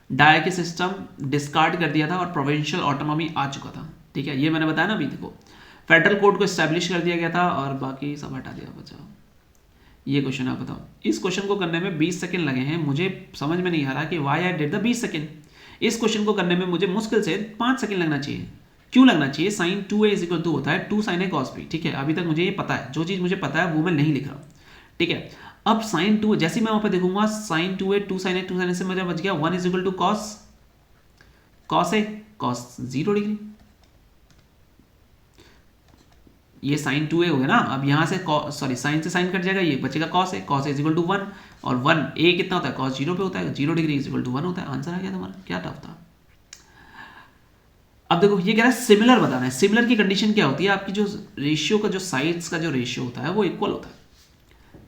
डायरकी सिस्टम डिस्कार्ड कर दिया था और प्रोविंशियल ऑटोनॉमी आ चुका था। ठीक है, ये मैंने बताया ना अभी। देखो, फेडरल कोर्ट को एस्टैब्लिश कर दिया गया था और बाकी सब हटा दिया। बचा ये क्वेश्चन, आप बताओ। इस क्वेश्चन को करने में 20 सेकंड लगे हैं। मुझे समझ में नहीं आ रहा कि why I did the 20 second. इस क्वेश्चन को करने में मुझे मुश्किल से 5 सेकंड लगना चाहिए। क्यों लगना चाहिए? Sign 2a is equal to होता है 2 sin a cos b। ठीक है, अभी तक मुझे ये पता है। जो चीज़ मुझे पता है वो मैं नहीं लिख रहा। ठीक है, अब साइन 2, जैसे मैं वहाँ पे देखूंगा साइन 2a 2 sin a से मुझे बच गया 1 is equal to cos a cos 0 degree. ये साइन 2a हो गया ना। अब यहाँ से सॉरी साइन से साइन कट जाएगा, ये बचेगा cos a is equal to 1 और 1 a कितना होता है? cos 0 पे होता है। 0 डिग्री इज इक्वल टू 1 होता है। आंसर आ गया तुम्हारा। क्या टफ था? अब देखो, ये कह रहा है सिमिलर बताना है। सिमिलर की कंडीशन क्या होती है? आपकी जो रेशियो का, जो साइड्स का जो रेशियो होता है वो इक्वल होता है।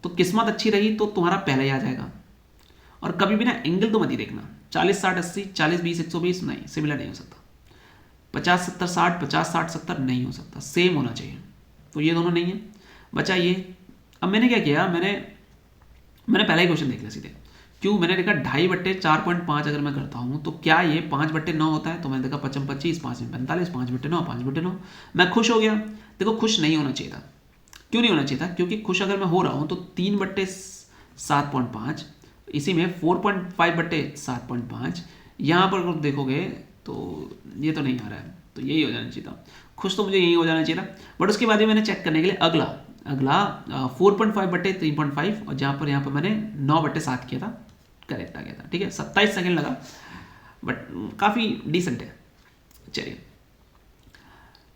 तो किस्मत अच्छी रही तो तुम्हारा पहले ही आ जाएगा। और कभी भी ना एंगल तो मत ही देखना 40 60 80 40 20 120 नहीं, सिमिलर नहीं हो सकता। 50 70 60 50 60 70 नहीं हो सकता, सेम होना चाहिए। तो ये दोनों नहीं है, बचा ये। अब मैंने क्या किया, मैंने पहला ही क्वेश्चन देख लिया सीधे। क्यों? मैंने देखा 2.5 बट्टे 4.5 अगर मैं करता हूँ तो क्या ये 5 बट्टे 9 होता है? तो मैंने देखा 55 25 5 45 5 बट्टे 9 5 बट्टे 9। मैं खुश हो गया। देखो, खुश नहीं होना चाहिए था। क्यों नहीं होना चाहिए था? क्योंकि खुश अगर मैं हो रहा हूँ तो 3 बट्टे 7.5, इसी में 4.5 बट्टे 7.5, यहाँ पर देखोगे तो ये तो नहीं आ रहा है, तो यही हो जाना चाहिए था। खुश तो मुझे यही हो जाना चाहिए था, बट उसके बाद ही मैंने चेक करने के लिए अगला 4.5/3.5 और यहाँ पर मैंने 9/7 किया था, करेक्ट आ गया था। ठीक है, 27 सेकेंड लगा, बट काफ़ी डिसेंट है। चलिए,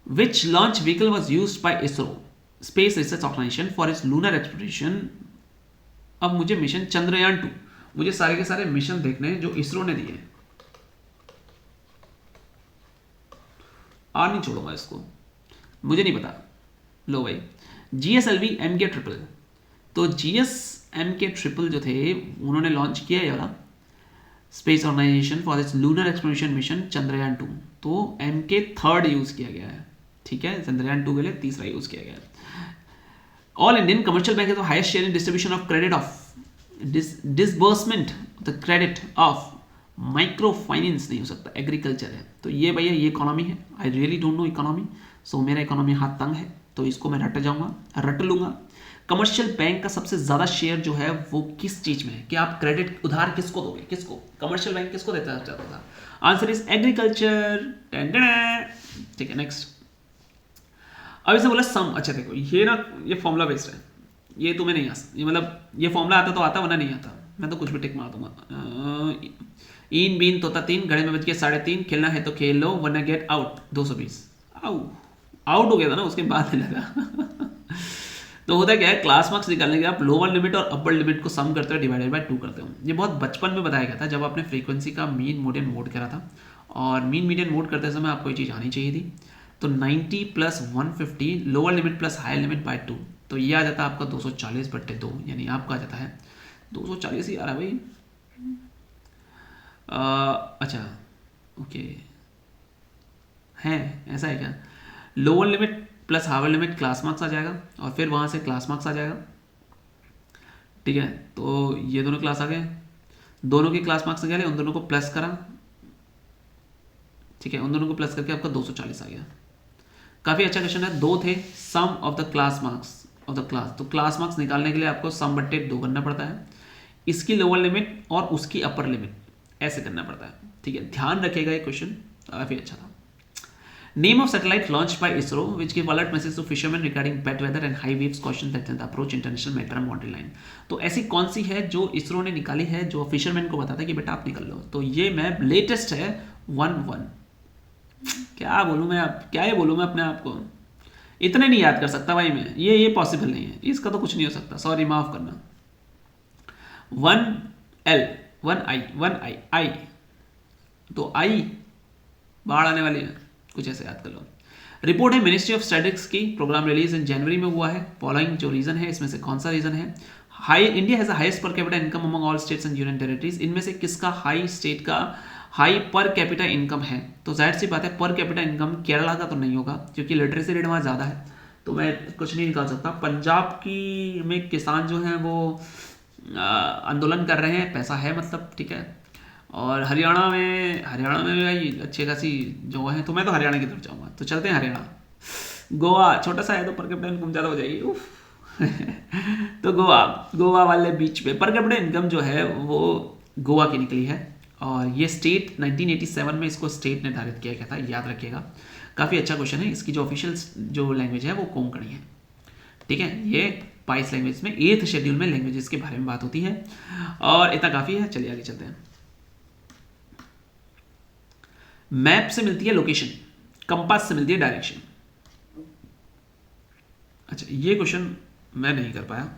which launch vehicle was use by ISRO space research organisation for its lunar exploration. अब मुझे मिशन चंद्रयान 2, मुझे सारे के सारे मिशन देखने हैं जो इसरो ने दिए। नहीं छोड़ूंगा इसको, मुझे नहीं पता। लो भाई, GSLV MK-ट्रिपल, तो GSMK-ट्रिपल जो थे उन्होंने लॉन्च किया है वाला space organisation for its lunar exploration mission Chandrayaan 2, तो MK-3 यूज किया गया है। ठीक है, चंद्रयान 2 के लिए तीसरा यूज किया गया है। ऑल इंडियन कमर्शियल बैंक है तो highest share in distribution of credit of disbursement the credit of micro finance नहीं हो सकता, एग्रीकल्चर है। तो ये भैया ये इकोनॉमी है, I really don't know economy, so मेरा इकोनॉमी हाथ तंग है, तो इसको मैं रट लूंगा। कमर्शियल बैंक का सबसे ज्यादा शेयर जो है वो किस चीज में है, कि आप क्रेडिट उधार किसको दोगे, किसको कमर्शियल बैंक किसको देता चाहता था? Answer is agriculture. ठीक है, नेक्स्ट। अब इसे बोला सम। अच्छा देखो, ये फॉर्मूला बेस्ड है, ये तुम्हें नहीं आता, ये मतलब ये फॉर्मूला आता तो आता, वरना नहीं आता, मैं तो कुछ भी टिक मार दूंगा। इन बीन तोता 3 घड़े में बज के 3:30, खेलना है तो खेल लो वरना गेट आउट। 220 आउट हो गया था ना, उसके बाद नहीं लगा। तो होता क्या है, क्लास मार्क्स निकालने के आप लोअर लिमिट और अपर लिमिट को सम करते हो, डिवाइडेड बाय 2 करते हो। ये बहुत बचपन में बताया गया था जब आपने फ्रीक्वेंसी का मीन मीडियन मोड करा था, और मीन मीडियन मोड करते समय आपको ये चीज़ आनी चाहिए थी। तो 90 + 150 lower limit plus higher limit by 2, तो ये आ जाता है आपका 240/2, यानी आपका आ जाता है 240 ही आ रहा है भाई। अच्छा ओके, है ऐसा है क्या? Lower limit plus higher limit class marks आ जाएगा, और फिर वहाँ से क्लास मार्क्स आ जाएगा। ठीक है, तो ये दोनों क्लास आ गए, दोनों के क्लास मार्क्स आ गए, उन दोनों को प्लस करा। ठीक है, उन दोनों को प्लस करके आपका 240 आ गया। काफ़ी अच्छा क्वेश्चन है। 2 थे, sum of the class marks of the class, तो क्लास मार्क्स निकालने के लिए आपको सम/2 करना पड़ता है, इसकी लोअर लिमिट और उसकी अपर लिमिट ऐसे करना पड़ता है। ठीक है, ध्यान रखिएगा, ये क्वेश्चन काफ़ी अच्छा था। Name of satellite launch by ISRO which give alert message to fisherman regarding bad weather and high waves caution that the approach international maritime boundary line. तो ऐसी कौन सी है जो इसरो ने निकाली है जो फिशरमैन को बताता है कि बेटा आप निकल लो? तो ये मैप लेटेस्ट है 1-1। क्या बोलूँ मैं, आप क्या ये बोलूँ मैं अपने आप को, इतने नहीं याद कर सकता भाई मैं, ये पॉसिबल नहीं है, इसका तो कुछ नहीं हो सकता, सॉरी माफ करना। 1L 1I आई, तो आई बाढ़ आने वाली है, कुछ ऐसे याद कर लो। रिपोर्ट है मिनिस्ट्री ऑफ स्टैटिस्टिक्स की, प्रोग्राम रिलीज इन जनवरी में हुआ है। फॉलोइंग जो रीजन है इसमें से कौन सा रीजन है? High India has the highest per capita income among all states and union territories. इनमें से किसका हाई स्टेट का हाई पर कैपिटा इनकम है? तो जाहिर सी बात है पर कैपिटा इनकम केरला का तो नहीं होगा, क्योंकि लिटरेसी रेट वहाँ ज़्यादा है, तो मैं कुछ नहीं निकाल सकता। पंजाब की में किसान जो हैं वो आंदोलन कर रहे हैं, पैसा है मतलब, ठीक है। और हरियाणा में भी भाई अच्छी खासी जो है, तो मैं तो हरियाणा की तरफ जाऊँगा, तो चलते हैं हरियाणा। गोवा छोटा सा है तो पर कैपिटा इनकम ज़्यादा हो जाएगी, उफ। तो गोवा वाले बीच पे पर कैपिटा इनकम जो है वो गोवा की निकली है, और ये स्टेट 1987 में इसको स्टेट निर्धारित किया गया था, याद रखिएगा। काफ़ी अच्छा क्वेश्चन है। इसकी जो ऑफिशियल जो लैंग्वेज है वो कोंकणी है। ठीक है, ये 22 लैंग्वेज में 8th शेड्यूल में लैंग्वेजेस के बारे में बात होती है, और इतना काफ़ी है। चलिए आगे चलते हैं। मैप से मिलती है लोकेशन, कंपास से मिलती है डायरेक्शन। अच्छा, ये क्वेश्चन मैं नहीं कर पाया,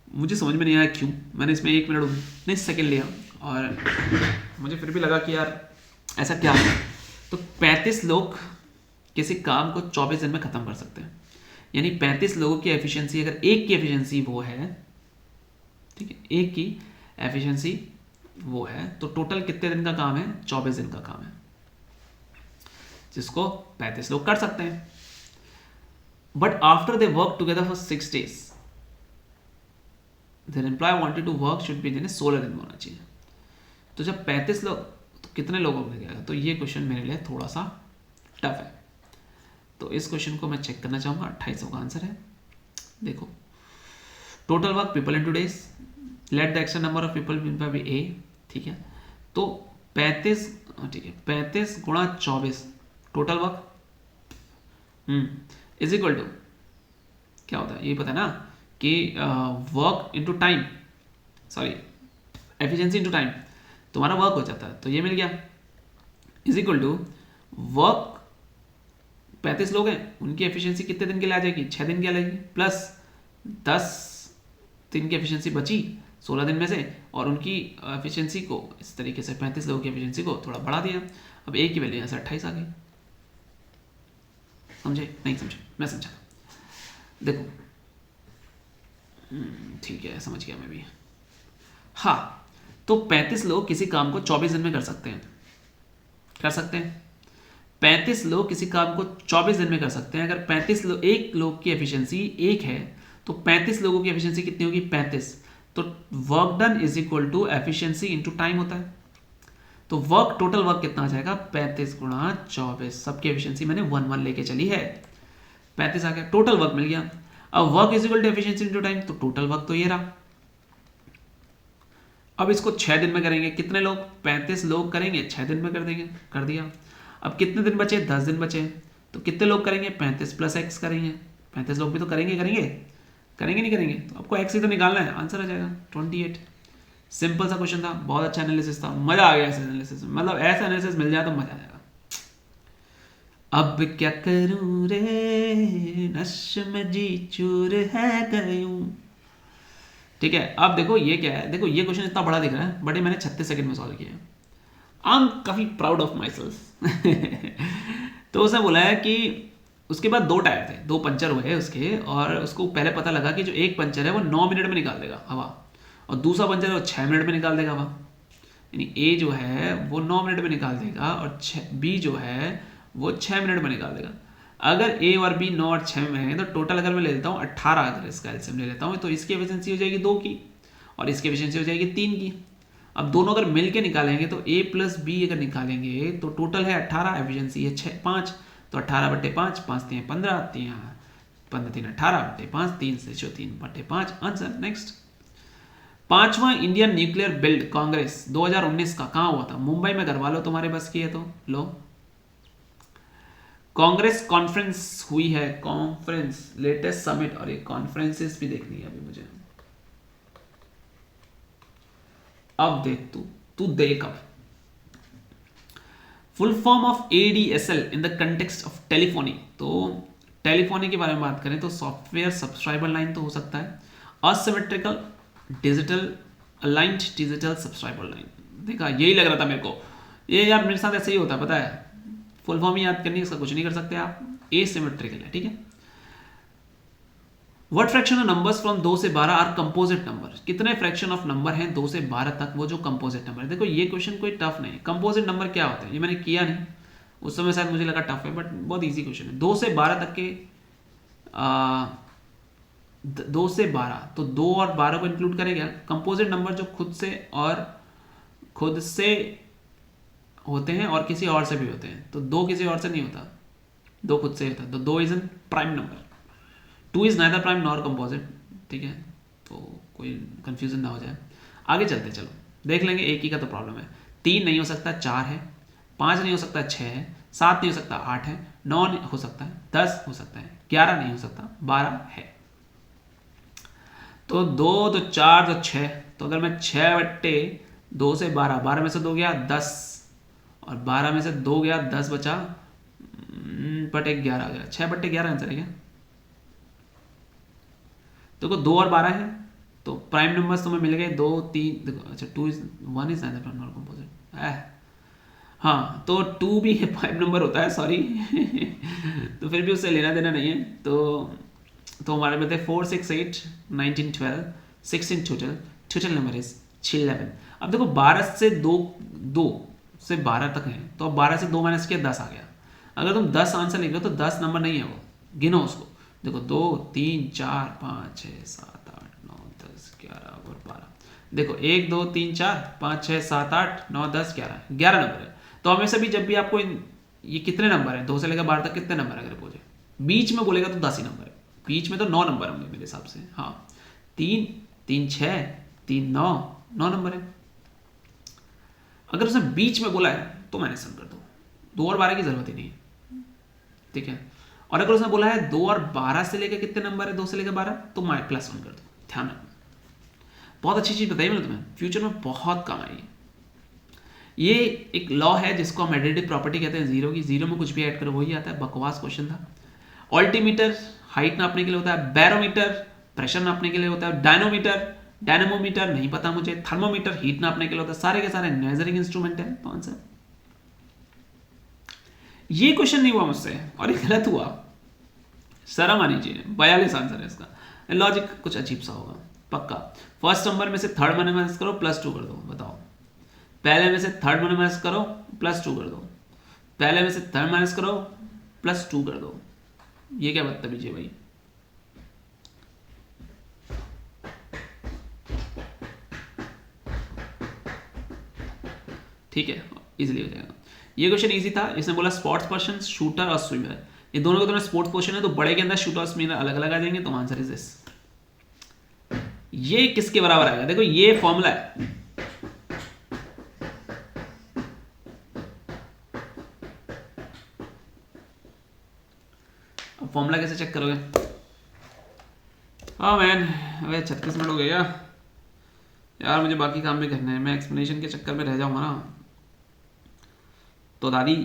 मुझे समझ में नहीं आया क्यों। मैंने इसमें 1 मिनट 19 सेकेंड लिया, और मुझे फिर भी लगा कि यार ऐसा क्या है। तो 35 लोग किसी काम को 24 दिन में ख़त्म कर सकते हैं, यानी 35 लोगों की एफिशिएंसी, अगर एक की एफिशिएंसी वो है, ठीक है, एक की एफिशिएंसी वो है, तो टोटल कितने दिन का काम है? 24 दिन का काम है, जिसको 35 लोग कर सकते हैं। But after they work together for 6 days, there employ wanted to work should be दिन 16 दिन में होना चाहिए। तो जब 35 लोग, तो कितने लोगों को मिल जाएगा? तो ये क्वेश्चन मेरे लिए थोड़ा सा टफ है, तो इस क्वेश्चन को मैं चेक करना चाहूँगा। 2800 का आंसर है। देखो, total work people into days, let the extra number of people be a, ठीक है। तो 35, ठीक है, 35 × 24 total work is equal to क्या होता है, ये पता है ना कि work into time, sorry efficiency into time, तुम्हारा वर्क हो जाता है, तो ये मिल गया इज इक्वल टू वर्क 35 लोग हैं, उनकी एफिशिएंसी कितने दिन के लिए आ जाएगी, 6 दिन के लिए आएगी, प्लस 10 दिन की एफिशिएंसी बची 16 दिन में से, और उनकी एफिशिएंसी को इस तरीके से 35 लोगों की एफिशिएंसी को थोड़ा बढ़ा दिया। अब एक की वैल्यू यहाँ से 28 आ गई। समझे नहीं समझे, मैं समझा, देखो ठीक है, समझ गया मैं भी। हाँ, तो 35 लोग किसी काम को 24 दिन में कर सकते हैं, 35 लोग किसी काम को 24 दिन में कर सकते हैं। अगर 35 लोग, एक लोग की एफिशिएंसी 1 है, तो 35 लोगों की एफिशिएंसी कितनी होगी, 35। तो work done is equal to efficiency into time होता है। तो वर्क, टोटल वर्क कितना आ जाएगा, 35 × 24, सबकी एफिशिएंसी मैंने 1 लेके चली है, 35 आ गया, टोटल वर्क मिल गया। अब work is equal to efficiency into time, तो टोटल वर्क तो ये रहा। अब इसको 6 दिन में करेंगे, कितने लोग, 35 लोग करेंगे, 6 दिन में कर देंगे, कर दिया। अब कितने दिन बचे, 10 दिन बचे, तो कितने लोग करेंगे, 35 + x करेंगे, 35 लोग भी तो करेंगे नहीं करेंगे, तो आपको x ही तो निकालना है, आंसर आ जाएगा 28। सिंपल सा क्वेश्चन था, बहुत अच्छा एनालिसिस था, मजा आ गया ऐसे एनालिसिस में, मतलब ऐसा एनालिसिस मिल जाए तो मजा आ जाएगा। अब क्या करूं रे, नश में जी चूर है गयूं। ठीक है, अब देखो ये क्या है, देखो ये क्वेश्चन इतना बड़ा दिख रहा है, बट ये मैंने 36 सेकंड में सॉल्व किया है। आई एम काफ़ी प्राउड ऑफ माई सेल्फ। तो उसने बोला है कि उसके बाद 2 टायर थे, 2 पंचर हुए उसके, और उसको पहले पता लगा कि जो एक पंचर है वो 9 मिनट में निकाल देगा हवा, और दूसरा पंचर है वो 6 मिनट में निकाल देगा हवा। यानी ए जो है वो 9 मिनट में निकाल देगा, और बी जो है वो 6 मिनट में निकाल देगा। अगर ए और बी 9 और 6 में है, तो टोटल अगर मैं ले लेता हूँ 18, अगर इसका एलसीएम ले लेता हूँ, तो इसकी एफिशिएंसी हो जाएगी 2 की, और इसकी एफिशिएंसी हो जाएगी 3 की। अब दोनों अगर मिल के निकालेंगे, तो a + b अगर निकालेंगे, तो टोटल है 18, एफिशिएंसी है 5, तो 18/5, 5 × 3 = 15, 15 × 3 = 18/5, 3 से 3/5, आंसर। नेक्स्ट, 5वां इंडियन न्यूक्लियर बिल्ड कांग्रेस 2019 का कहाँ हुआ था, मुंबई में करवा लो, तुम्हारे बस की है तो लो। कांग्रेस कॉन्फ्रेंस हुई है, कॉन्फ्रेंस, लेटेस्ट समिट, और ये कॉन्फ्रेंसेस भी देखनी है अभी मुझे। अब देख तू देख, अब full form of ADSL in the context of telephony. तो टेलीफोनी के बारे में बात करें तो सॉफ्टवेयर सब्सक्राइबर लाइन तो हो सकता है, asymmetrical digital aligned digital subscriber line. देखा, यही लग रहा था मेरे को, ये यार मेरे साथ ऐसे ही होता है, पता है, फुल फॉर्म ही याद करनी है, इसका कुछ नहीं कर सकते आप, एसिमेट्रिकल है, ठीक है। What fraction of numbers from 2 से 12 आर कंपोजिट नंबर, कितने फ्रैक्शन ऑफ नंबर हैं 2 से 12 तक, वो जो कंपोजिट नंबर है। देखो ये क्वेश्चन कोई टफ नहीं, कंपोजिट नंबर क्या होते हैं ये मैंने किया नहीं, उस समय शायद मुझे लगा टफ है, बट बहुत इजी क्वेश्चन है। 2 से 12 तक के 2 से 12, तो 2 और 12 को इंक्लूड करेगा। कंपोजिट नंबर जो खुद से होते हैं और किसी और से भी होते हैं, तो 2 किसी और से नहीं होता, 2 खुद से होता है, तो 2 is an prime number, 2 is neither prime nor composite, ठीक है, तो कोई कंफ्यूजन ना हो जाए। आगे चलते, चलो देख लेंगे, एक ही का तो प्रॉब्लम है। 3 नहीं हो सकता, 4 है, 5 नहीं हो सकता, 6 है, 7 नहीं हो सकता, 8 है, 9 नहीं हो सकता है, 10 हो सकता है, 11 नहीं हो सकता, 12 है। तो 2 तो 4 तो 6, तो अगर मैं 6/2 से 12, 12 में से 2 गया 10, और 12 में से 2 गया 10 बचा, बट 11 आ गया, 6/11 आंसर है क्या। देखो 2 और 12 है, तो प्राइम नंबर्स तुम्हें मिल गए 2, 3, देखो अच्छा 1 is neither prime nor composite, हाँ, तो 2 भी प्राइम नंबर होता है, सॉरी। तो फिर भी उससे लेना देना नहीं है, तो हमारे में थे 4, 6, 8, 19, 12, 16 टोटल नंबर इज 11। अब देखो 12 से 2 से 12 तक है, तो अब 12 से 2 माइनस किया 10 आ गया। अगर तुम 10 आंसर लिख रहे हो तो 10 नंबर नहीं है वो, गिनो उसको, देखो 2, 3, 4, 5, 6, 7, 8, 9, 10, 11 और 12, देखो 1, 2, 3, 4, 5, 6, 7, 8, 9, 10, 11 नंबर है। तो हमेशा भी जब भी आपको ये कितने नंबर है 2 से लेकर 12 तक कितने नंबर अगर पूछे, बीच में बोलेगा तो 10 ही नंबर है, बीच में तो 9 नंबर होंगे मेरे हिसाब से, हाँ 3, 3, 6, 3, 9 नंबर है। अगर उसने बीच में बोला है तो माइनस 1 कर दो, 2 और 12 की जरूरत ही नहीं है, ठीक है। और अगर उसने बोला है 2 और 12 से लेकर कितने नंबर है, 2 से लेकर 12, तो +1 कर दो। ध्यान रखना, बहुत अच्छी चीज बताई मैंने तुम्हें, फ्यूचर में बहुत काम आएगी। ये एक लॉ है जिसको हम एडिटिव प्रॉपर्टी कहते हैं जीरो की। जीरो में कुछ भी ऐड करो वही आता है, बकवास क्वेश्चन था। ऑल्टीमीटर हाइट नापने के लिए होता है, बैरोमीटर प्रेशर नापने के लिए होता है, डायनामोमीटर नहीं पता मुझे, थर्मोमीटर हीट नापने के लिए होता है, सारे के सारे मेजरिंग इंस्ट्रूमेंट है। तो आंसर ये क्वेश्चन नहीं हुआ मुझसे और ये गलत हुआ, शर्म आनी चाहिए। 42 आंसर है इसका। लॉजिक कुछ अजीब सा होगा पक्का। फर्स्ट नंबर में से थर्ड माइनस करो, +2 कर दो। बताओ, पहले में से थर्ड माइनस करो, +2 कर दो। पहले में से थर्ड माइनस करो, +2 कर दो। ये क्या बदतमीजी है भाई। ठीक है, इजीली हो जाएगा। ये क्वेश्चन इजी था। इसने बोला स्पोर्ट्स पर्सन, शूटर और स्विमर, ये दोनों के दोनों स्पोर्ट्स क्वेश्चन है, तो बड़े के अंदर शूटर और स्विमर अलग अलग आ जाएंगे। तो आंसर इज दिस। ये किसके बराबर आएगा, देखो ये फॉर्मूला है। अब फॉर्मूला कैसे चेक करोगे? हाँ मैन, अबे 36 मिनट हो गया यार, मुझे बाकी काम भी करना है। मैं एक्सप्लेनेशन के चक्कर में रह जाऊंगा ना तो दादी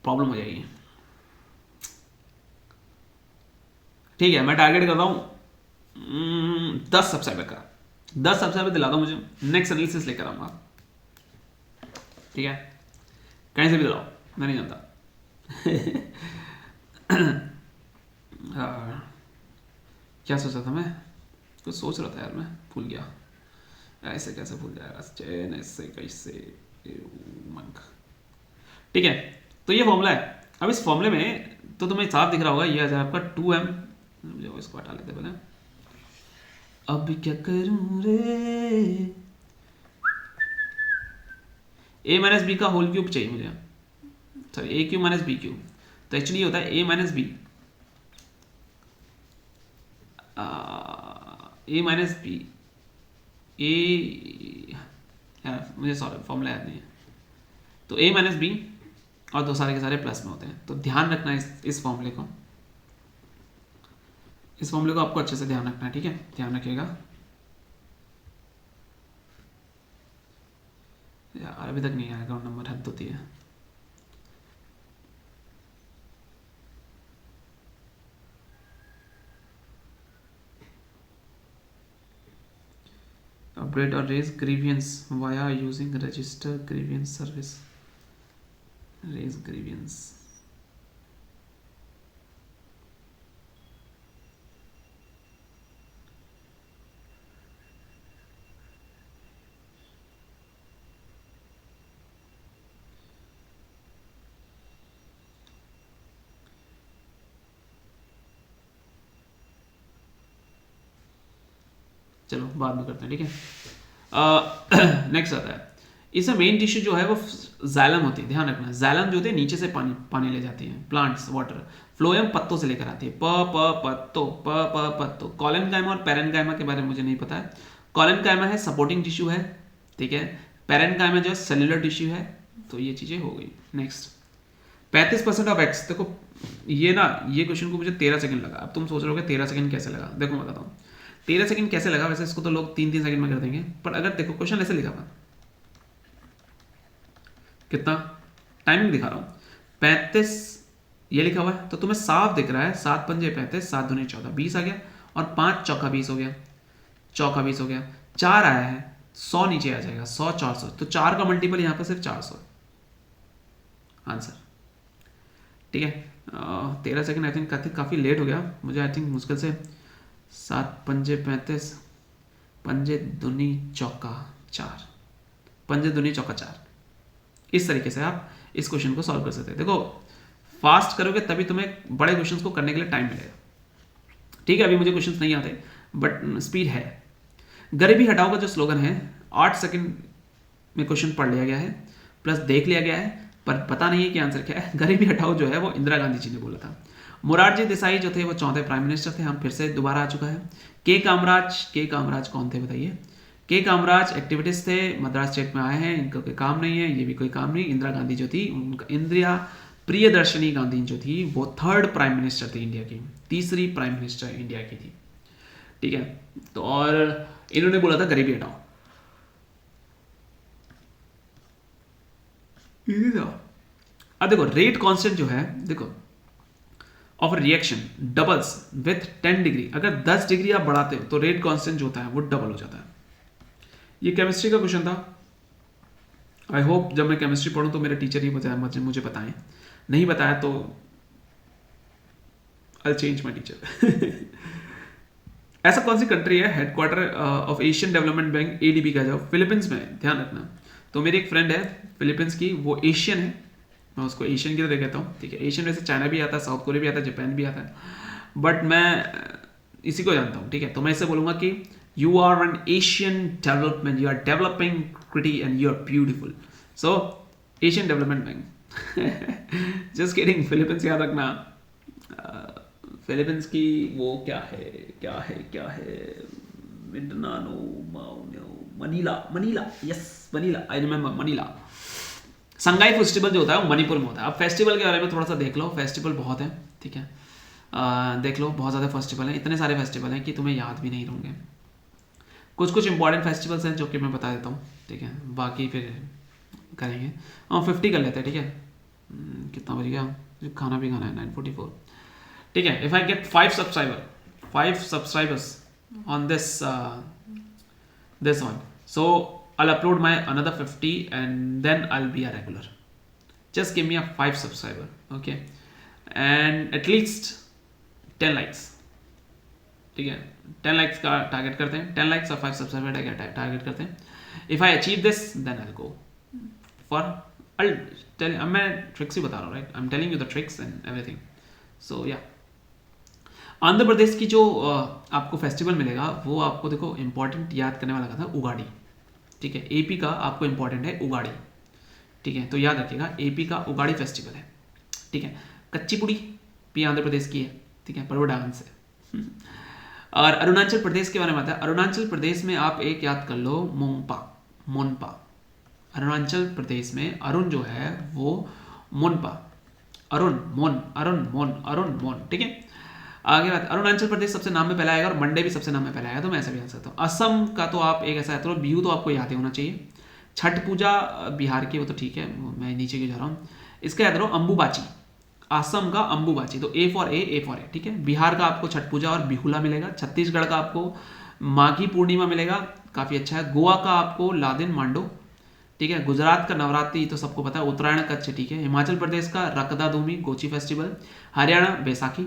प्रॉब्लम हो जाएगी। ठीक है, मैं टारगेट कर रहा हूँ 10 सब्सक्राइबर का। 10 सब्सक्राइबर दिला दो मुझे, नेक्स्ट एनालिसिस लेकर आऊंगा। ठीक है, कहीं से भी दिलाओ, मैं नहीं जानता। क्या सोचा था मैं, कुछ सोच रहा था यार, मैं भूल गया। ऐसे कैसे भूल जाएगा चैन, ऐसे कैसे मंक। ठीक है, तो ये फॉर्मूला है। अब इस फॉर्मूले में तो तुम्हें साफ दिख रहा होगा, ये आ जाए आपका 2m। मुझे इसको हटा लेते पहले। अब क्या करूं रे, a माइनस बी का होल क्यूब चाहिए मुझे, sorry a cube minus B cube. तो एक्चुअली ये होता है a minus B, a minus B, ए यार मुझे सॉरी फॉर्मूला याद नहीं है। तो a माइनस बी और दो सारे के सारे प्लस में होते हैं। तो ध्यान रखना इस फॉर्मूले को, इस फॉर्मूले को आपको अच्छे से ध्यान रखना है। ठीक है, ध्यान रखिएगा यार, अभी तक नहीं आया अकाउंट नंबर, हद होती है। अपडेट और raise grievance via using register grievance service. Raise grievance, चलो बाद में करते हैं। ठीक है, नेक्स्ट आता है, इसमें मेन टिश्यू जो है वो जाइलम होती है। ध्यान रखना, जाइलम जो होती है नीचे से पानी ले जाती है, प्लांट्स वाटर। फ्लोएम पत्तों से लेकर आती है, पत्तों। कॉलेनकाइमा और पेरेनकाइमा के बारे में मुझे नहीं पता है। कॉलेनकाइमा है सपोर्टिंग टिश्यू है, ठीक है। पेरेनकाइमा जो है सेलुलर टिश्यू है। तो ये चीजें हो गई। Next 35% of x. देखो ये ना, ये क्वेश्चन को मुझे 13 सेकंड लगा। अब तुम सोच रहे हो 13 सेकंड कैसे लगा, देखो मैं बताता हूँ 13 सेकंड कैसे लगा। वैसे इसको तो लोग 3-3 सेकंड में कर देंगे, पर अगर देखो क्वेश्चन ऐसे लिखा हुआ, कितना टाइमिंग दिखा रहा हूँ 35 ये लिखा हुआ है, तो तुम्हें साफ दिख रहा है 7 पंजे 35, 7 दूनी 14, 20 आ गया। और 5 चौका 20 हो गया, चौका 20 हो गया। 4 आया है, 100 नीचे आ जाएगा, 100 400। तो 4 का मल्टीपल यहाँ पर सिर्फ 400 आंसर। ठीक है, 13 सेकंड आई थिंक काफ़ी लेट हो गया मुझे। आई थिंक मुश्किल से 7 पंजे 35, पंजे दूनी चौका 4, पंजे दूनी चौका 4। इस तरीके से आप इस क्वेश्चन को सॉल्व कर सकते हैं। देखो फास्ट करोगे तभी तुम्हें बड़े क्वेश्चंस को करने के लिए टाइम मिलेगा। ठीक है, अभी मुझे क्वेश्चंस नहीं आते बट स्पीड है। गरीबी हटाओ का जो स्लोगन है 8 सेकंड में क्वेश्चन पढ़ लिया गया है, प्लस देख लिया गया है, पर पता नहीं है कि आंसर क्या है। गरीबी हटाओ जो है वो इंदिरा गांधी जी ने बोला था। मोरारजी देसाई जो थे वो 4थे प्राइम मिनिस्टर थे, हम फिर से दोबारा आ चुका है। के कामराज कौन थे बताइए? के कामराज एक्टिविटीज थे, मद्रास स्टेट में आए हैं, इनको कोई काम नहीं है, ये भी कोई काम नहीं। इंदिरा गांधी जो थी, उनका इंदिरा प्रियदर्शनी गांधी जो थी वो थर्ड प्राइम मिनिस्टर थी इंडिया की, तीसरी प्राइम मिनिस्टर इंडिया की थी, ठीक है। तो और इन्होंने बोला था गरीबी हटाओ, अब देखो रेट कांस्टेंट जो है, देखो of reaction doubles with 10 degree, अगर 10 डिग्री आप बढ़ाते हो तो रेट कांस्टेंट जो होता है वो डबल हो जाता है। ये केमिस्ट्री का क्वेश्चन था। आई होप जब मैं केमिस्ट्री पढ़ूं तो मेरे टीचर ही मुझे बताएं, नहीं बताया तो आई चेंज माई टीचर। ऐसा कौन सी कंट्री है headquarter of Asian development bank ADB का, जो फिलीपींस में, ध्यान रखना। तो मेरी एक फ्रेंड है फिलीपींस की, वो एशियन है, मैं उसको एशियन की तरह कहता हूँ, ठीक है। एशियन वैसे चाइना भी आता है, साउथ कोरिया भी आता है, जापान भी आता है, बट मैं इसी को जानता हूँ, ठीक है। तो मैं इससे बोलूँगा कि you are an Asian development, you are developing pretty and you are beautiful, so Asian development bank. Just kidding, Philippines याद रखना। फिलीपींस की वो क्या है Manila, yes Manila, I remember Manila. Sangai festival जो होता है वो मणिपुर में होता है। अब फेस्टिवल के बारे में थोड़ा सा देख लो, फेस्टिवल बहुत है, ठीक है। देख लो, बहुत ज़्यादा फेस्टिवल हैं, इतने सारे फेस्टिवल हैं कि तुम्हें याद भी नहीं रहेंगे। कुछ इंपॉर्टेंट फेस्टिवल्स हैं जो कि मैं बता देता हूँ, ठीक है, बाकी फिर करेंगे। 50 कर लेते हैं, ठीक है। कितना बज गया, खाना भी खाना है, 9:44, ठीक है। If I get 5 subscribers on this one, so I'll upload my another 50 and then I'll be a regular. Just give me a 5 subscriber, okay, and at least 10 likes, ठीक है। 10 likes का टारगेट करते हैं, 10 likes और 5 subscriber का target करते हैं। If I achieve this then I go for, मैं ट्रिक्स ही बता रहा हूँ, right, I am telling you the tricks and everything. So या आंध्र प्रदेश की जो आपको फेस्टिवल मिलेगा वो आपको देखो इंपॉर्टेंट याद करने वाला था, उगाड़ी, ठीक है। एपी का आपको इंपॉर्टेंट है उगाड़ी, ठीक है, तो याद रखिएगा एपी का उगाड़ी फेस्टिवल है, ठीक है। कच्ची पुड़ी भी आंध्र प्रदेश की है, ठीक है, पर वो डांस है। और अरुणाचल प्रदेश के बारे में आता है, अरुणाचल प्रदेश में आप एक याद कर लो, मोनपा। अरुणाचल प्रदेश में अरुण जो है वो मोनपा, अरुण मोन, ठीक है। आगे बात, अरुणाचल प्रदेश सबसे नाम में पहला आएगा और मंडे भी सबसे नाम में पहला आएगा, तो मैं ऐसा भी याद सकता हूँ। असम का तो आप एक ऐसा है, तो बिहू तो आपको याद ही होना चाहिए। छठ पूजा बिहार की, वो तो ठीक है, मैं नीचे क्यों जा रहा हूँ। इसका याद रहो अम्बुबाची, असम का अम्बुबाची, तो ए फॉर ए, ठीक है। बिहार का आपको छठ पूजा और बिहुला मिलेगा। छत्तीसगढ़ का आपको माघी पूर्णिमा मिलेगा, काफ़ी अच्छा है। गोवा का आपको लादिन मांडो, ठीक है। गुजरात का नवरात्रि तो सबको पता है, उत्तरायण कच्छ, ठीक है। हिमाचल प्रदेश का रकदा धूमी गोची फेस्टिवल। हरियाणा बैसाखी,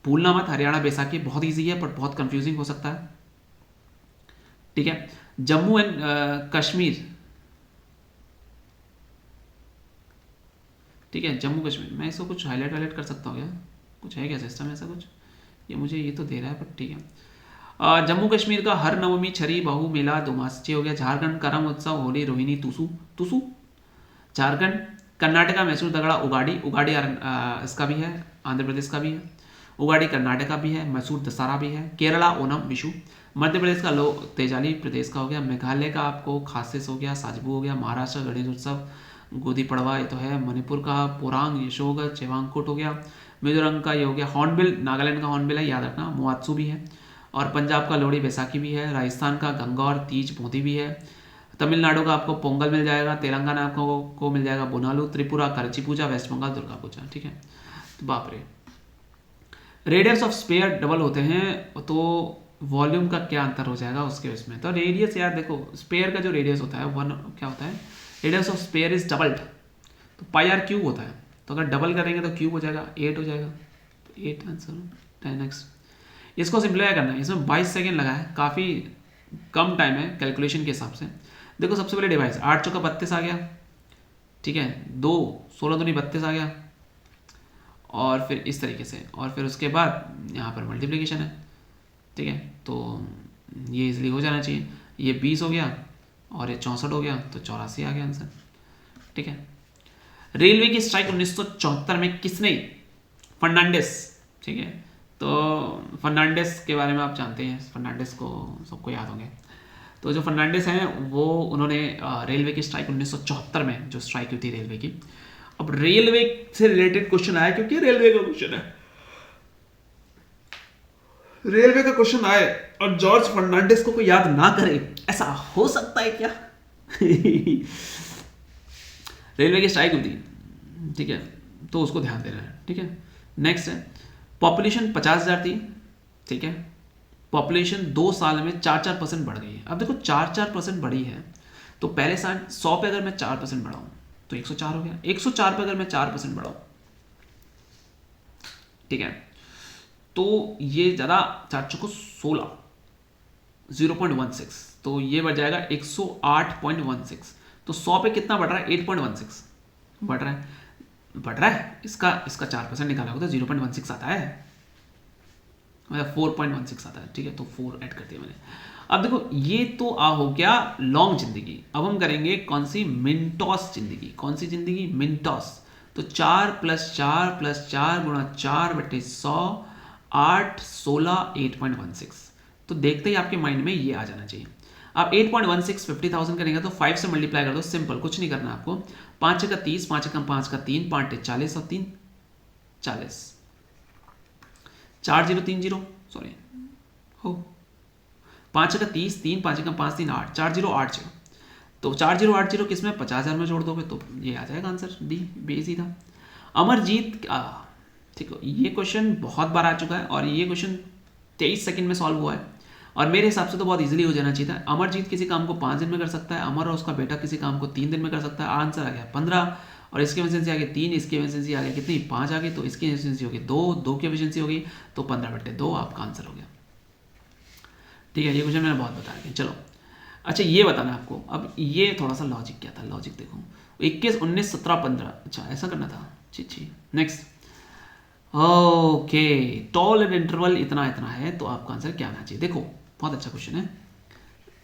भूलना मत, हरियाणा बैसाखी बहुत इजी है पर बहुत कंफ्यूजिंग हो सकता है, ठीक है। जम्मू एंड कश्मीर, ठीक है, जम्मू कश्मीर, मैं इसको कुछ हाईलाइट कर सकता हूँ क्या, कुछ है क्या सिस्टम ऐसा कुछ, ये मुझे ये तो दे रहा है पर ठीक है। जम्मू कश्मीर का हर नवमी, छरी, बहु, मेला, दुमासी हो गया। झारखंड करम उत्सव, होली, रोहिणी, तुसु झारखंड। कर्नाटका मैसूर दगड़ा, उगाड़ी इसका भी है, आंध्र प्रदेश का भी है। उगाड़ी कर्नाटका भी है, मैसूर दशहरा भी है। केरला ओनम विशु। मध्य प्रदेश का लो तेजाली प्रदेश का हो गया। मेघालय का आपको खासिस हो गया, साजबू हो गया। महाराष्ट्र गणेश उत्सव, गोदी पड़वा ये तो है। मणिपुर का पोरांग यशो हो गया, चेवांगकुट हो गया। मिजोरम का ये हो गया हॉर्नबिल, नागालैंड का हॉर्नबिल है, याद रखना। मुआत्सू भी है। और पंजाब का लोहड़ी बैसाखी भी है। राजस्थान का गंगौर तीज पोंदी भी है। तमिलनाडु का आपको पोंगल मिल जाएगा। तेलंगाना को मिल जाएगा बोनालू। त्रिपुरा करची पूजा। वेस्ट बंगाल दुर्गा पूजा, ठीक है। तो बाप रे, रेडियस ऑफ स्पेयर डबल होते हैं तो वॉल्यूम का क्या अंतर हो जाएगा उसके उसमें। तो रेडियस यार देखो, स्पेयर का जो रेडियस होता है वन क्या होता है, radius of spare is doubled, तो पाई आर क्यूब होता है। तो अगर डबल करेंगे तो क्यूब हो जाएगा, 8 हो जाएगा। तो 8 आंसर 10x। इसको सिंप्लीफाई करना है, इसमें 22 सेकेंड लगा है, काफ़ी कम टाइम है कैलकुलेशन के हिसाब से। देखो सबसे पहले डिवाइस, 8 चौका 32 आ गया, ठीक है। 2 16 दूनी 32 आ गया, और फिर इस तरीके से, और फिर उसके बाद यहाँ पर मल्टीप्लिकेशन है, ठीक है। तो ये इजली हो जाना चाहिए। ये 20 हो गया और ये 64 हो गया, तो 84 आ गया आंसर, ठीक है। रेलवे की स्ट्राइक 1974 में किसने, फर्नांडिस, ठीक है। तो फर्नांडिस के बारे में आप जानते हैं, फर्नांडिस को सबको याद होंगे। तो जो फर्नांडिस हैं वो उन्होंने रेलवे की स्ट्राइक 1974 में जो स्ट्राइक हुई थी रेलवे की। अब रेलवे से रिलेटेड क्वेश्चन आया क्योंकि रेलवे का क्वेश्चन है, रेलवे का क्वेश्चन आए और जॉर्ज फर्नांडिस को कोई याद ना करे, ऐसा हो सकता है क्या? रेलवे की स्ट्राइक हुई थी, ठीक है, तो उसको ध्यान देना है, ठीक है। नेक्स्ट है पॉपुलेशन 50,000 थी, ठीक है, पॉपुलेशन 2 साल में 4% बढ़ गई है। अब देखो 4% बढ़ी है, तो पहले साल 100 पे अगर मैं 4% बढ़ाऊं तो 104 हो गया, 104 पे अगर मैं 4% बढ़ाऊं, ठीक है, तो ये ज़्यादा 4 16 0.16, तो ये बढ़ जाएगा 108.16। तो 100 पे कितना बढ़ रहा है? 8.16 बढ़ रहा है। इसका 4% निकाला होगा तो 0.16 आता है, मतलब 4.16 आता है, ठीक है, तो 4 ऐड कर दिया मैंने। अब देखो ये तो हो गया लॉन्ग जिंदगी। अब हम करेंगे कौन सी? मिनटॉस जिंदगी। कौन सी जिंदगी? मिनटॉस। तो 4 + 4 + 4 गुणा 4/100 8 16 8.16। तो देखते ही आपके माइंड में ये आ जाना चाहिए। अब 8.16 50,000 करेंगे तो 5 से मल्टीप्लाई कर दो, सिंपल, कुछ नहीं करना आपको। 5 का 30, 5 का 5 का 3, 5 40 और 3 40, 4030 सॉरी हो 5 का 30, 3 5 का 5 3 8 4080। तो 4080 किस में? 50,000 में जोड़ दोगे तो ये आ जाएगा आंसर डी, बेसी था। अमरजीत, ठीक है, ये क्वेश्चन बहुत बार आ चुका है और ये क्वेश्चन 23 सेकंड में सॉल्व हुआ है और मेरे हिसाब से तो बहुत इजीली हो जाना चाहिए था। अमरजीत किसी काम को 5 दिन में कर सकता है, अमर और उसका बेटा किसी काम को 3 दिन में कर सकता है। आंसर आ गया 15 और इसकी एफिशिएंसी आ गई 3, इसकी एफिशिएंसी आ गई कितनी? 5 आ गई, तो इसकी एफिशिएंसी होगी 2, 2 की एफिशिएंसी होगी तो 15/2 आपका आंसर हो गया, ठीक है। ये क्वेश्चन मैंने बहुत बता दिया। चलो अच्छा ये बताना आपको, अब ये थोड़ा सा लॉजिक क्या था, लॉजिक देखो 21 19 17 15, अच्छा ऐसा करना था, छी। Next, okay, tall and interval इतना है तो आपका आंसर क्या आना चाहिए? देखो बहुत अच्छा क्वेश्चन है,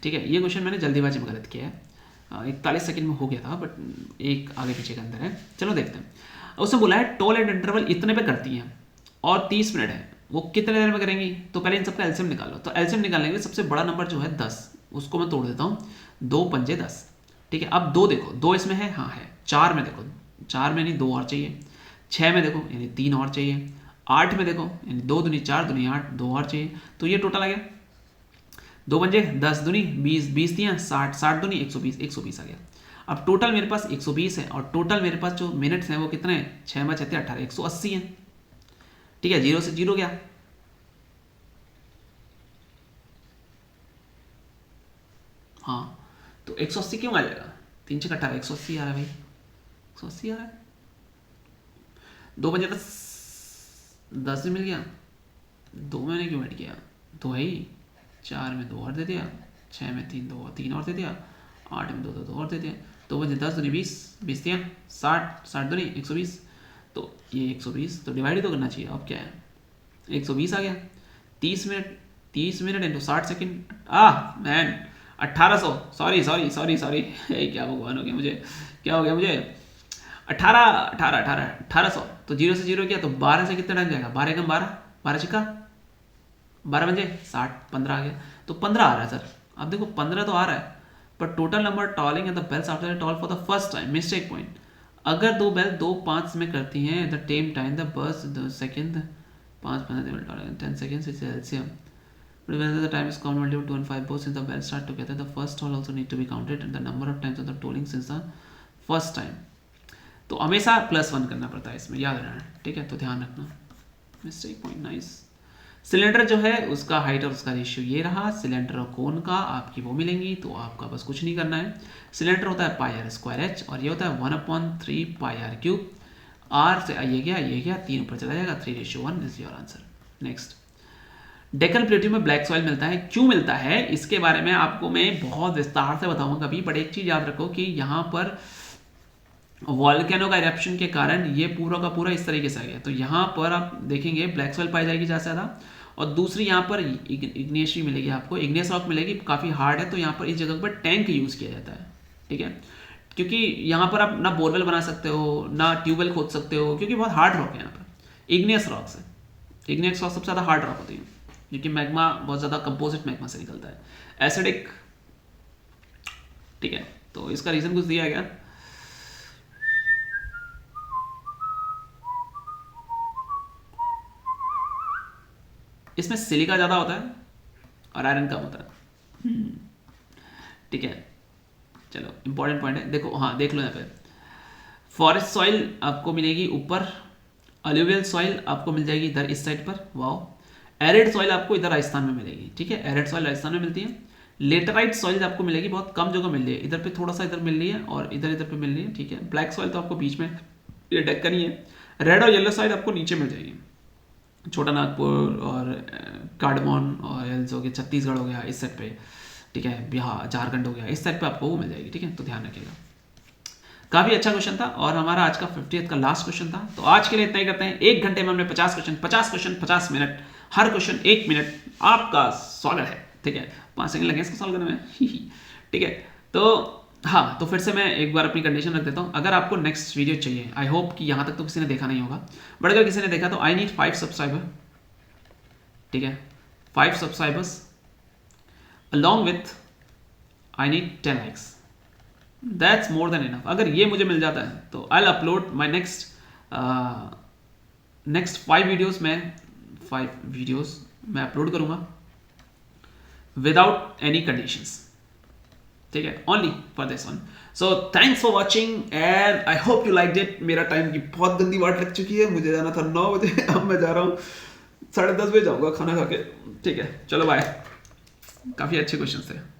ठीक है। ये क्वेश्चन मैंने जल्दीबाजी में गलत किया है, 41 सेकंड में हो गया था बट एक आगे पीछे के अंदर है। चलो देखते हैं। उसने बोला है टॉल एंड इंटरवल इतने पे करती हैं और 30 मिनट है, वो कितने देर में करेंगी? तो पहले इन सबका एलसीएम निकालो। तो एलसीएम निकालने के लिए सबसे बड़ा नंबर जो है 10, उसको मैं तोड़ देता हूँ, 2 पंजे 10, ठीक है। अब 2 देखो, 2 इसमें है, हाँ है। 4 में देखो, 4 में नहीं 2 और चाहिए। 6 में देखो यानी 3 और चाहिए। 8 में देखो यानी 2 दूनी 4 दूनी 8, 2 और चाहिए। तो ये टोटल आ गया 2 पंजे 10 दूनी 20, 20 दिया 60, 60 दूनी 120, 120 आ गया। अब टोटल मेरे पास 120 है और टोटल मेरे पास जो मिनट्स हैं वो कितने हैं? 6 × 6 = 18, 180 हैं, ठीक है। 0 से 0 गया, हाँ, तो 180 क्यों आ जाएगा? 3 × 6 = 18, 180 आ रहा है भाई, 180 आ रहा है। 2 पंजे 10 से मिल गया, 2 मैंने क्यों ऐड किया? 2 है ही, 4 में 2 और दे दिया, 6 में 3 2 3 और दे दिया, 8 में 2 2 और दे दिया। 2 पंजे 10 दूनी 20, 20 दिया 60, 60 दूनी 120, तो ये 120 तो डिवाइड तो करना चाहिए। अब क्या है? 120 आ गया। 30 minute into 60 second, man 1800, sorry क्या भगवान हो गया मुझे, क्या हो गया मुझे? 1800। तो 0 से 0 किया तो 12 से कितना टाइम जाएगा? 12 × 12, 12 छिक्का 12 पंजे 60, 15 आ गया, तो 15 आ रहा है सर। अब देखो 15 तो आ रहा है, पर total number tolling and the bells after toll for the first time, mistake point. अगर 2 बेल 2 5 में करती हैं द टेम time the burst the second 5 15 10 seconds is LCM. But whether the time is common multiple 2 and 5 both since the bells start together, the first toll also need to be counted and the number of times of the tolling since the first time. तो हमेशा +1 करना पड़ता है इसमें, याद रहना, ठीक है। तो ध्यान रखना, मिस्टेक पॉइंट, नाइस। सिलेंडर जो है उसका हाइट और उसका रेशियो ये रहा, सिलेंडर और कोन का आपकी वो मिलेंगी, तो आपका बस कुछ नहीं करना है। सिलेंडर होता है πr² और ये होता है 1/3 πr³। r से ये गया 3 ऊपर चला जाएगा, 3:1 is your answer. Next, Deccan plateau में ब्लैक सॉइल मिलता है, क्यों मिलता है इसके बारे में आपको मैं बहुत विस्तार से बताऊंगा कभी। बट एक चीज याद रखो कि यहाँ पर वॉल्केनो का इरप्शन के कारण ये पूरा का पूरा इस तरीके से आ गया। तो यहाँ पर आप देखेंगे ब्लैक सॉइल पाई जाएगी ज़्यादा, और दूसरी यहाँ पर इग्नियस मिलेगी आपको, इग्नियस रॉक मिलेगी, काफ़ी हार्ड है। तो यहाँ पर इस जगह पर टैंक यूज़ किया जाता है, ठीक है, क्योंकि यहाँ पर आप ना बोरवेल बना सकते हो ना ट्यूबवेल खोद सकते हो, क्योंकि बहुत हार्ड रॉक है यहाँ पर। इग्नियस रॉक से, इग्नियस रॉक सबसे ज़्यादा हार्ड रॉक होती है, क्योंकि मैग्मा बहुत ज़्यादा कंपोजिट मैग्मा से निकलता है। एसिडिक ठीक है, तो इसका रीज़न कुछ दिया गया, इसमें सिलिका ज़्यादा होता है और आयरन कम होता है। ठीक है, चलो इंपॉर्टेंट पॉइंट है, देखो हाँ देख लो यहाँ पे, फॉरेस्ट सॉइल आपको मिलेगी ऊपर, अलुवियल सॉइल आपको मिल जाएगी इधर इस साइड पर, वाओ। एरिड सॉइल आपको इधर राजस्थान में मिलेगी, ठीक है, एरिड सॉइल राजस्थान में मिलती है। लेटराइट सॉइल आपको मिलेगी बहुत कम जगह मिल रही है, इधर पे थोड़ा सा इधर मिल रही है और इधर इधर पे मिल रही है, ठीक है। ब्लैक सॉइल तो आपको बीच में, ये डेक्कन ही है। रेड और येलो सॉइल आपको नीचे मिल जाएगी, छोटा नागपुर और कार्डमोन और हिल्स हो गया, छत्तीसगढ़ हो गया इस साइड पे, ठीक है, बिहार झारखंड हो गया इस साइड पे आपको वो मिल जाएगी, ठीक है, तो ध्यान रखिएगा। काफ़ी अच्छा क्वेश्चन था और हमारा आज का 50th का लास्ट क्वेश्चन था। तो आज के लिए इतना ही करते हैं, 1 घंटे में हमने 50 क्वेश्चन 50 मिनट, हर क्वेश्चन 1 मिनट आपका सॉल्व है, ठीक है, 5 सेकंड लगे इसको सॉल्व करने में ठीक है। तो हाँ, तो फिर से मैं एक बार अपनी कंडीशन रख देता हूँ, अगर आपको नेक्स्ट वीडियो चाहिए, आई होप कि यहाँ तक तो किसी ने देखा नहीं होगा, बट अगर किसी ने देखा तो आई नीड 5 सब्सक्राइबर, ठीक है, 5 subscribers along with I need 10 likes, that's more than enough. अगर ये मुझे मिल जाता है तो I upload my next 5 videos मैं अपलोड करूँगा विदाउट एनी कंडीशंस, ठीक है, only for this one. So thanks for watching and I hope you like it. मेरा टाइम की बहुत गंदी बात लग चुकी है, मुझे जाना था 9 बजे, अब मैं जा रहा हूँ 10:30 बजे जाऊँगा खाना खा के, ठीक है, चलो बाय। काफ़ी अच्छे क्वेश्चन थे।